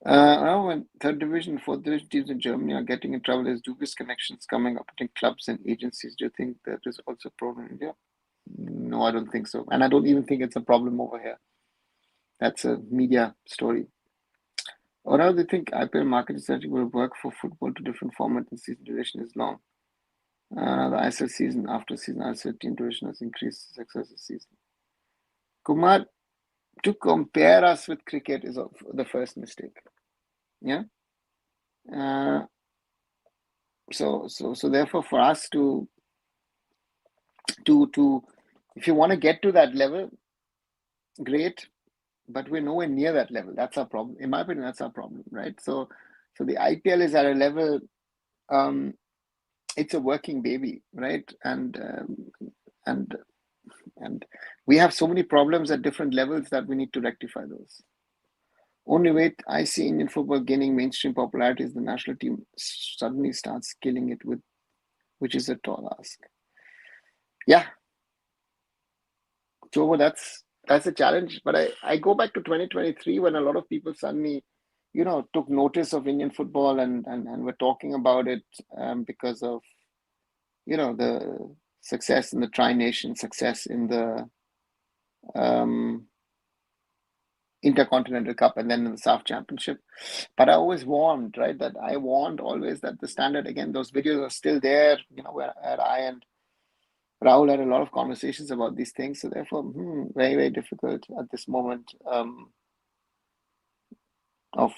Now when third division, fourth division teams in Germany are getting in trouble, there's dubious connections coming up between clubs and agencies. Do you think that is also a problem in India? No, I don't think so. And I don't even think it's a problem over here. That's a media story. Or how do you think IPL market strategy will work for football to different format and season duration is long? The ISL season after season, ISL team duration has increased successive season. Kumar, to compare us with cricket is the first mistake. Yeah. So therefore, for us to if you want to get to that level, great, but we're nowhere near that level. That's our problem. In my opinion, that's our problem, right? So the IPL is at a level, it's a working baby, right? And we have so many problems at different levels that we need to rectify those. Only way I see Indian football gaining mainstream popularity is the national team suddenly starts killing it which is a tall ask. Yeah. October, that's a challenge. But I go back to 2023 when a lot of people suddenly, took notice of Indian football and were talking about it because of, the success in the Tri-Nation, success in the um, Intercontinental Cup, and then in the SAF Championship. But I always warned, right, that I warned always that the standard, again, those videos are still there, where I and Rahul had a lot of conversations about these things. So therefore, very, very difficult at this moment of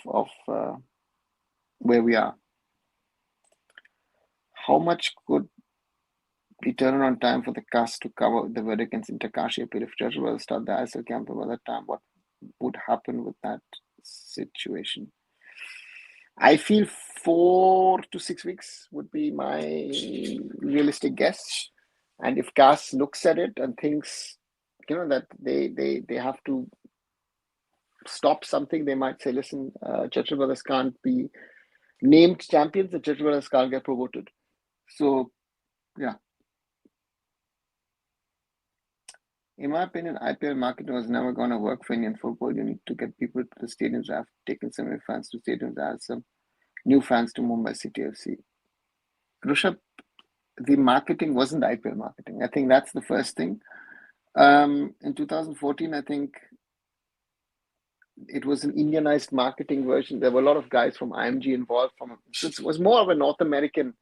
where we are. How much could the turnaround time for the cast to cover the verdict against Interkashi appeal if Judge will start the ISL camp by that time? What would happen with that situation? I feel 4 to 6 weeks would be my realistic guess. And if CAS looks at it and thinks, that they have to stop something, they might say, listen, Chhatrapati brothers can't be named champions, the Chhatrapati brothers can't get promoted. So, yeah. In my opinion, IPL marketing was never going to work for Indian football. You need to get people to the stadiums. I've taken so many fans to stadiums. I have some new fans to Mumbai City FC. Rishabh, the marketing wasn't IPL marketing. I think that's the first thing. In 2014, I think it was an Indianized marketing version. There were a lot of guys from IMG involved. So it was more of a North American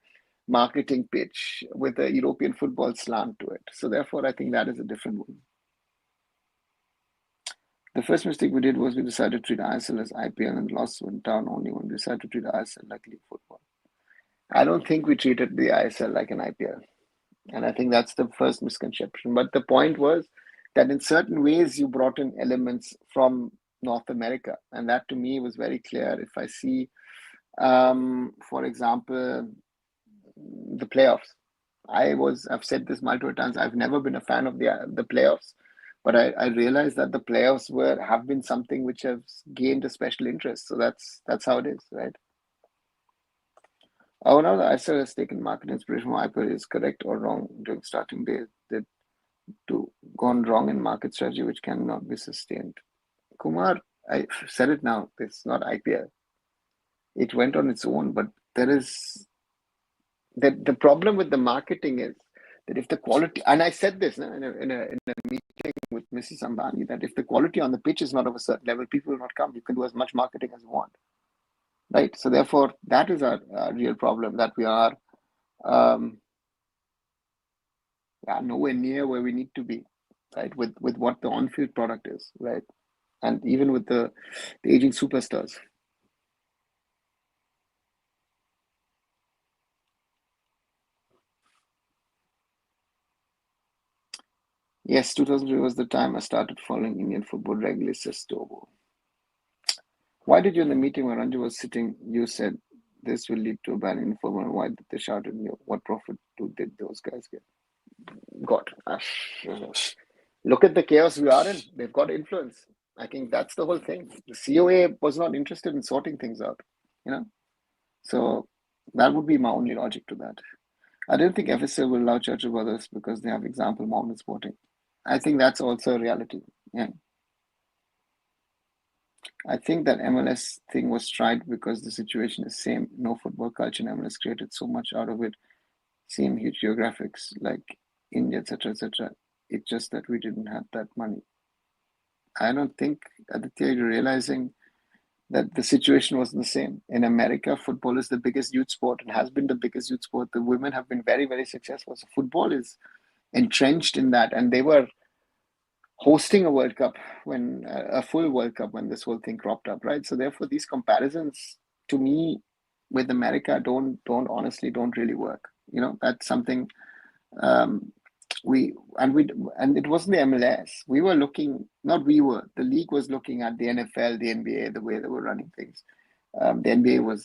marketing pitch with a European football slant to it. So therefore, I think that is a different one. The first mistake we did was we decided to treat ISL as IPL, and the loss went down only when we decided to treat ISL like league football. I don't think we treated the ISL like an IPL. And I think that's the first misconception. But the point was that in certain ways you brought in elements from North America. And that to me was very clear. If I see, for example, the playoffs. I've said this multiple times, I've never been a fan of the playoffs. But I realized that the playoffs have been something which has gained a special interest. So that's how it is, right? Oh, now the ISL has taken market inspiration from IPL is correct or wrong during starting days. That gone wrong in market strategy, which cannot be sustained. Kumar, I said it now. It's not IPL. It went on its own, but there is that the problem with the marketing is that if the quality, and I said this in a meeting with Mrs. Ambani, that if the quality on the pitch is not of a certain level, people will not come. You can do as much marketing as you want, right? So therefore, that is our real problem, that we are nowhere near where we need to be, right? With what the on-field product is, right? And even with the aging superstars. Yes, 2003 was the time I started following Indian football regularly, says Tobo. Why did you, in the meeting where Ranju was sitting, you said this will lead to a ban in football? Why did they shout at you? What profit did those guys get? God, look at the chaos we are in. They've got influence. I think that's the whole thing. The COA was not interested in sorting things out, So that would be my only logic to that. I don't think FSA will allow Churchill Brothers because they have example Mohammed Sporting. I think that's also a reality. Yeah. I think that MLS thing was tried because the situation is same. No football culture in MLS created so much out of it. Same huge geographics like India, etc., etc. It's just that we didn't have that money. I don't think, Aditya, you're realizing that the situation was the same. In America, football is the biggest youth sport and has been the biggest youth sport. The women have been very, very successful. So football is entrenched in that. And they were hosting a World Cup a full World Cup when this whole thing cropped up, right? So therefore, these comparisons to me with America don't really work. That's something and it wasn't the MLS. The league was looking at the NFL, the NBA, the way they were running things. The NBA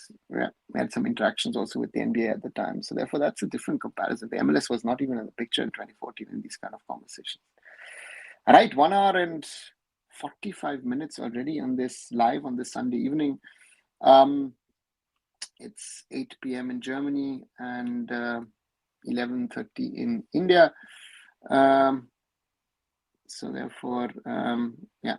had some interactions also with the NBA at the time. So therefore, that's a different comparison. The MLS was not even in the picture in 2014 in these kind of conversations. All right, 1 hour and 45 minutes already on this live on this Sunday evening. It's 8 p.m. in Germany and 11:30 in India. So therefore, yeah.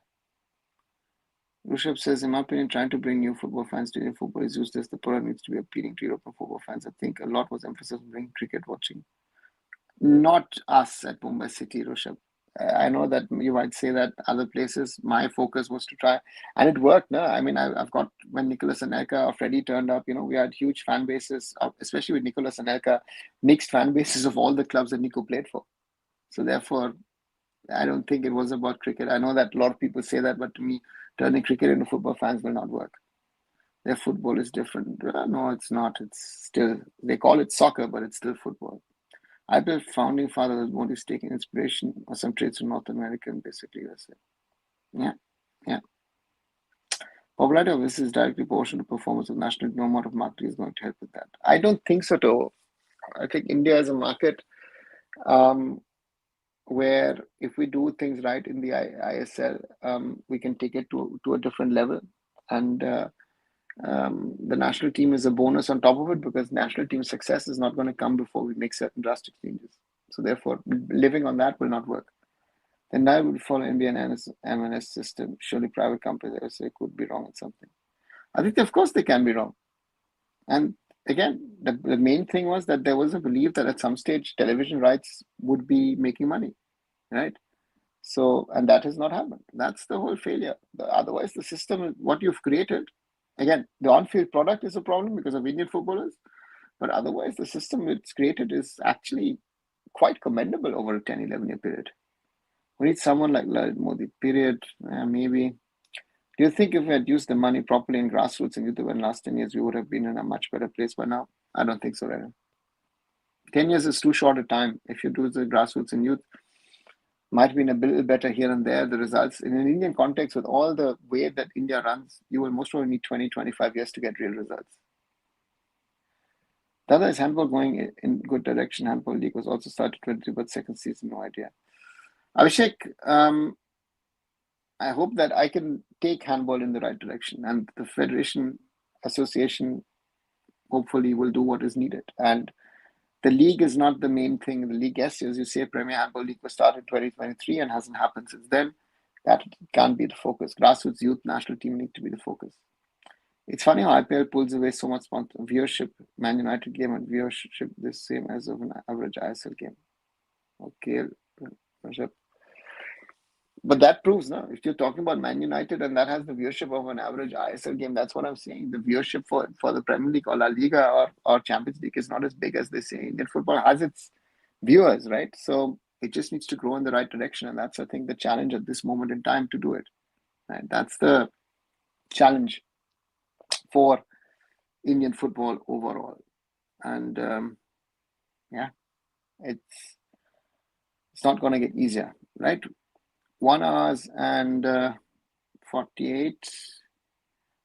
Rushabh says, in my opinion, trying to bring new football fans to Indian football is useless. The product needs to be appealing to European football fans. I think a lot was emphasis on bringing cricket watching. Not us at Mumbai City, Rushabh. I know that you might say that other places. My focus was to try, and it worked. No, I mean, I've got when Nicholas Anelka or Freddie turned up. We had huge fan bases, especially with Nicholas Anelka, mixed fan bases of all the clubs that Nico played for. So therefore, I don't think it was about cricket. I know that a lot of people say that, but to me, turning cricket into football fans will not work. Their football is different. No, it's not. It's still, they call it soccer, but it's still football. IPL founding father was Modi's taking inspiration or some traits from North America, and basically that's it. Yeah, yeah. Popularity of this is directly proportional to performance of national. No amount of marketing is going to help with that. I don't think so, too. I think India is a market where if we do things right in the ISL, we can take it to a different level. And the national team is a bonus on top of it, because national team success is not going to come before we make certain drastic changes. So therefore, living on that will not work. Then I would follow MBN MNS system. Surely private companies, I would say, could be wrong in something. I think, of course, they can be wrong. And again, the main thing was that there was a belief that at some stage television rights would be making money, right? So, and that has not happened. That's the whole failure. Otherwise, the system, what you've created, again, the on-field product is a problem because of Indian footballers, but otherwise, the system it's created is actually quite commendable over a 10, 11-year period. We need someone like Lalit Modi, period, maybe. Do you think if we had used the money properly in grassroots and youth over the last 10 years, we would have been in a much better place by now? I don't think so, right? 10 years is too short a time. If you do the grassroots and youth, might have been a little better here and there. The results in an Indian context, with all the way that India runs, you will most probably need 20, 25 years to get real results. The other is handball going in good direction. Handball league was also started 23, but second season, no idea. Abhishek, I hope that I can take handball in the right direction, and the Federation Association hopefully will do what is needed. And the league is not the main thing. The league, yes, as you say, Premier Handball League was started in 2023 and hasn't happened since then. That can't be the focus. Grassroots youth national team need to be the focus. It's funny how IPL pulls away so much viewership. Man United game and viewership the same as of an average ISL game. Okay, but that proves, no, if you're talking about Man United and that has the viewership of an average ISL game, that's what I'm saying. The viewership for the Premier League or La Liga or Champions League is not as big as they say. Indian football has its viewers, right? So it just needs to grow in the right direction. And that's, I think, the challenge at this moment in time to do it. Right? That's the challenge for Indian football overall. And yeah, it's not going to get easier, right? 1 hour and 48.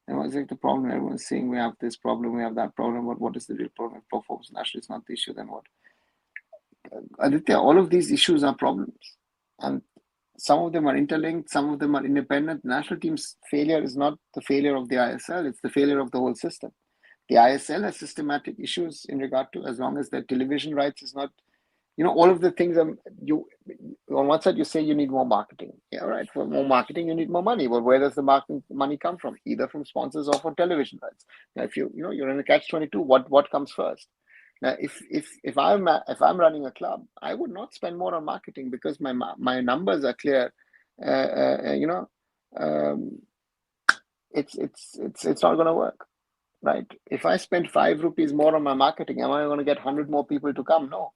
And what's like the problem? Everyone's saying we have this problem, we have that problem, but what is the real problem? If performance nationally is not the issue, then what? Aditya, all of these issues are problems. And some of them are interlinked, some of them are independent. National team's failure is not the failure of the ISL, it's the failure of the whole system. The ISL has systematic issues in regard to, as long as their television rights is not, all of the things you on one side you say you need more marketing. Yeah, right. For more marketing, you need more money. But where does the marketing money come from? Either from sponsors or from television rights. Now, if you're in a catch-22, what comes first? Now, if I'm running a club, I would not spend more on marketing because my numbers are clear. It's not going to work, right? If I spend 5 rupees more on my marketing, am I going to get 100 more people to come? No.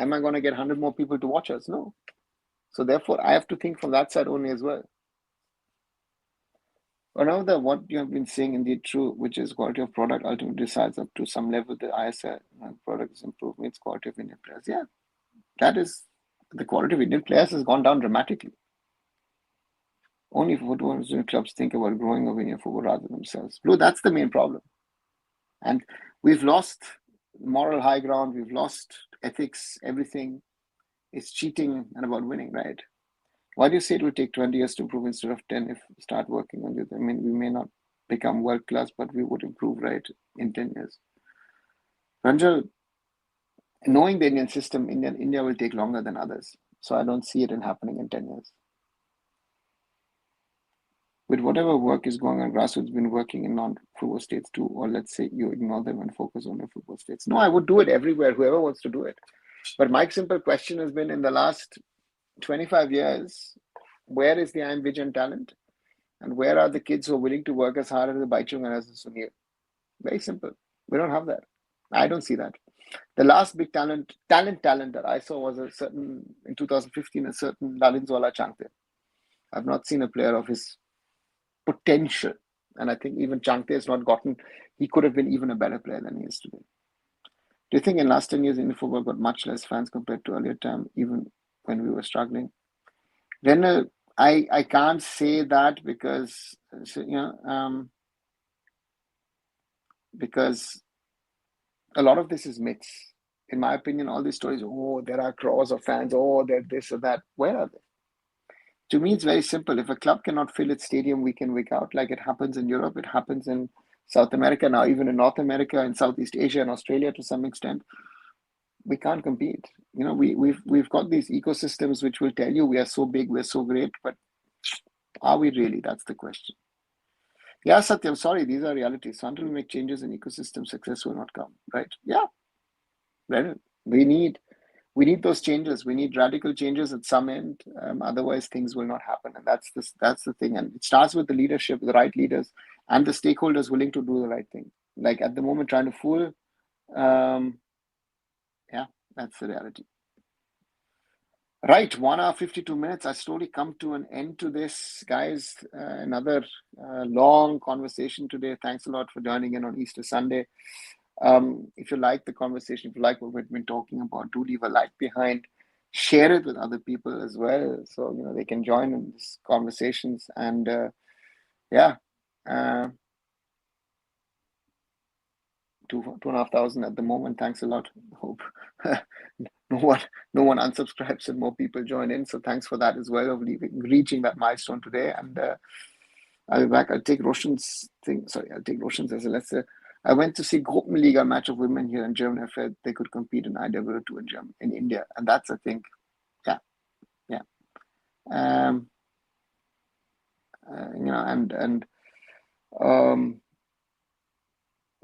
Am I going to get 100 more people to watch us? No. So therefore, I have to think from that side only as well. But now what you have been saying indeed true, which is quality of product ultimately decides up to some level the ISL product is improved, means quality of Indian players. Yeah, that is, the quality of Indian players has gone down dramatically. Only football clubs think about growing of Indian football rather than themselves. Blue, that's the main problem. And we've lost moral high ground, we've lost ethics, everything. It's cheating and about winning, right? Why do you say it will take 20 years to improve instead of 10 if we start working on it? I mean, we may not become world class, but we would improve, right, in 10 years. Ranjal, knowing the Indian system, India will take longer than others. So I don't see it in happening in 10 years. With whatever work is going on, grassroots been working in non-football states too, or let's say you ignore them and focus on the football states. No, I would do it everywhere, whoever wants to do it. But my simple question has been, in the last 25 years, where is the I'm Vision talent? And where are the kids who are willing to work as hard as the Baichung and as the Sunil? Very simple. We don't have that. I don't see that. The last big talent that I saw was in 2015, a certain Lalinzwala Changte. I've not seen a player of his potential. And I think even Changte has not gotten, he could have been even a better player than he is today. Do you think in last 10 years, Indian football got much less fans compared to earlier time, even when we were struggling? Then I can't say that because, because a lot of this is myths. In my opinion, all these stories, oh, there are crores of fans, oh, they're this or that. Where are they? To me, it's very simple. If a club cannot fill its stadium week in, week out, like it happens in Europe, it happens in South America, now even in North America, in Southeast Asia and Australia to some extent, we can't compete. We've got these ecosystems which will tell you we are so big, we're so great, but are we really? That's the question. Yeah, Satyam, sorry, these are realities. So until we make changes in ecosystem, success will not come, right? Yeah, right. We need those changes. We need radical changes at some end. Otherwise, things will not happen. And that's the thing. And it starts with the leadership, the right leaders, and the stakeholders willing to do the right thing. Like at the moment, trying to fool. Yeah, that's the reality. Right, 1 hour 52 minutes. I slowly come to an end to this, guys. Another long conversation today. Thanks a lot for joining in on Easter Sunday. If you like the conversation, if you like what we've been talking about, do leave a like behind. Share it with other people as well, so they can join in these conversations. And yeah, 2,500 at the moment. Thanks a lot. Hope no one unsubscribes and more people join in. So thanks for that as well, of reaching that milestone today. And I'll be back. I'll take Roshan's thing. Sorry, I'll take Roshan's as a let's say. I went to see Gruppenliga match of women here in Germany. I felt they could compete in IW2 in India, and that's I think, yeah.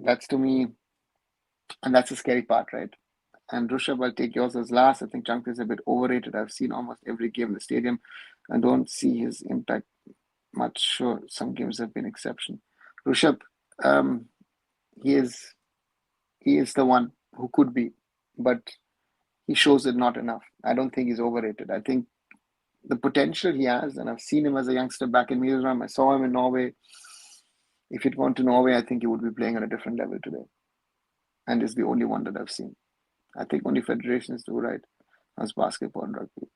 That's to me, and that's the scary part, right? And Rishabh, I'll take yours as last. I think Chunk is a bit overrated. I've seen almost every game in the stadium and don't see his impact much. Sure, some games have been exception. Rishabh, he is the one who could be, but he shows it not enough. I don't think he's overrated. I think the potential he has, and I've seen him as a youngster back in Mizoram. I saw him in Norway. If he'd gone to Norway, I think he would be playing at a different level today. And is the only one that I've seen. I think only federations do right as basketball and rugby.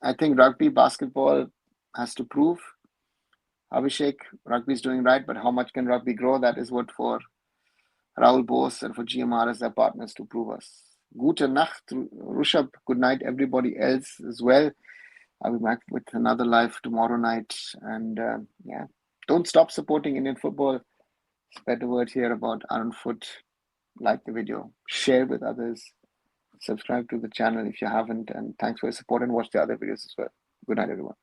I think rugby, basketball has to prove. Abhishek, rugby is doing right, but how much can rugby grow? That is what for Rahul Bose and for GMR as their partners to prove us. Gute Nacht, Rishabh. Good night, everybody else as well. I'll be back with another live tomorrow night. And yeah, don't stop supporting Indian football. Spread the word here about Arun Foot. Like the video, share with others, subscribe to the channel if you haven't, and thanks for your support and watch the other videos as well. Good night, everyone.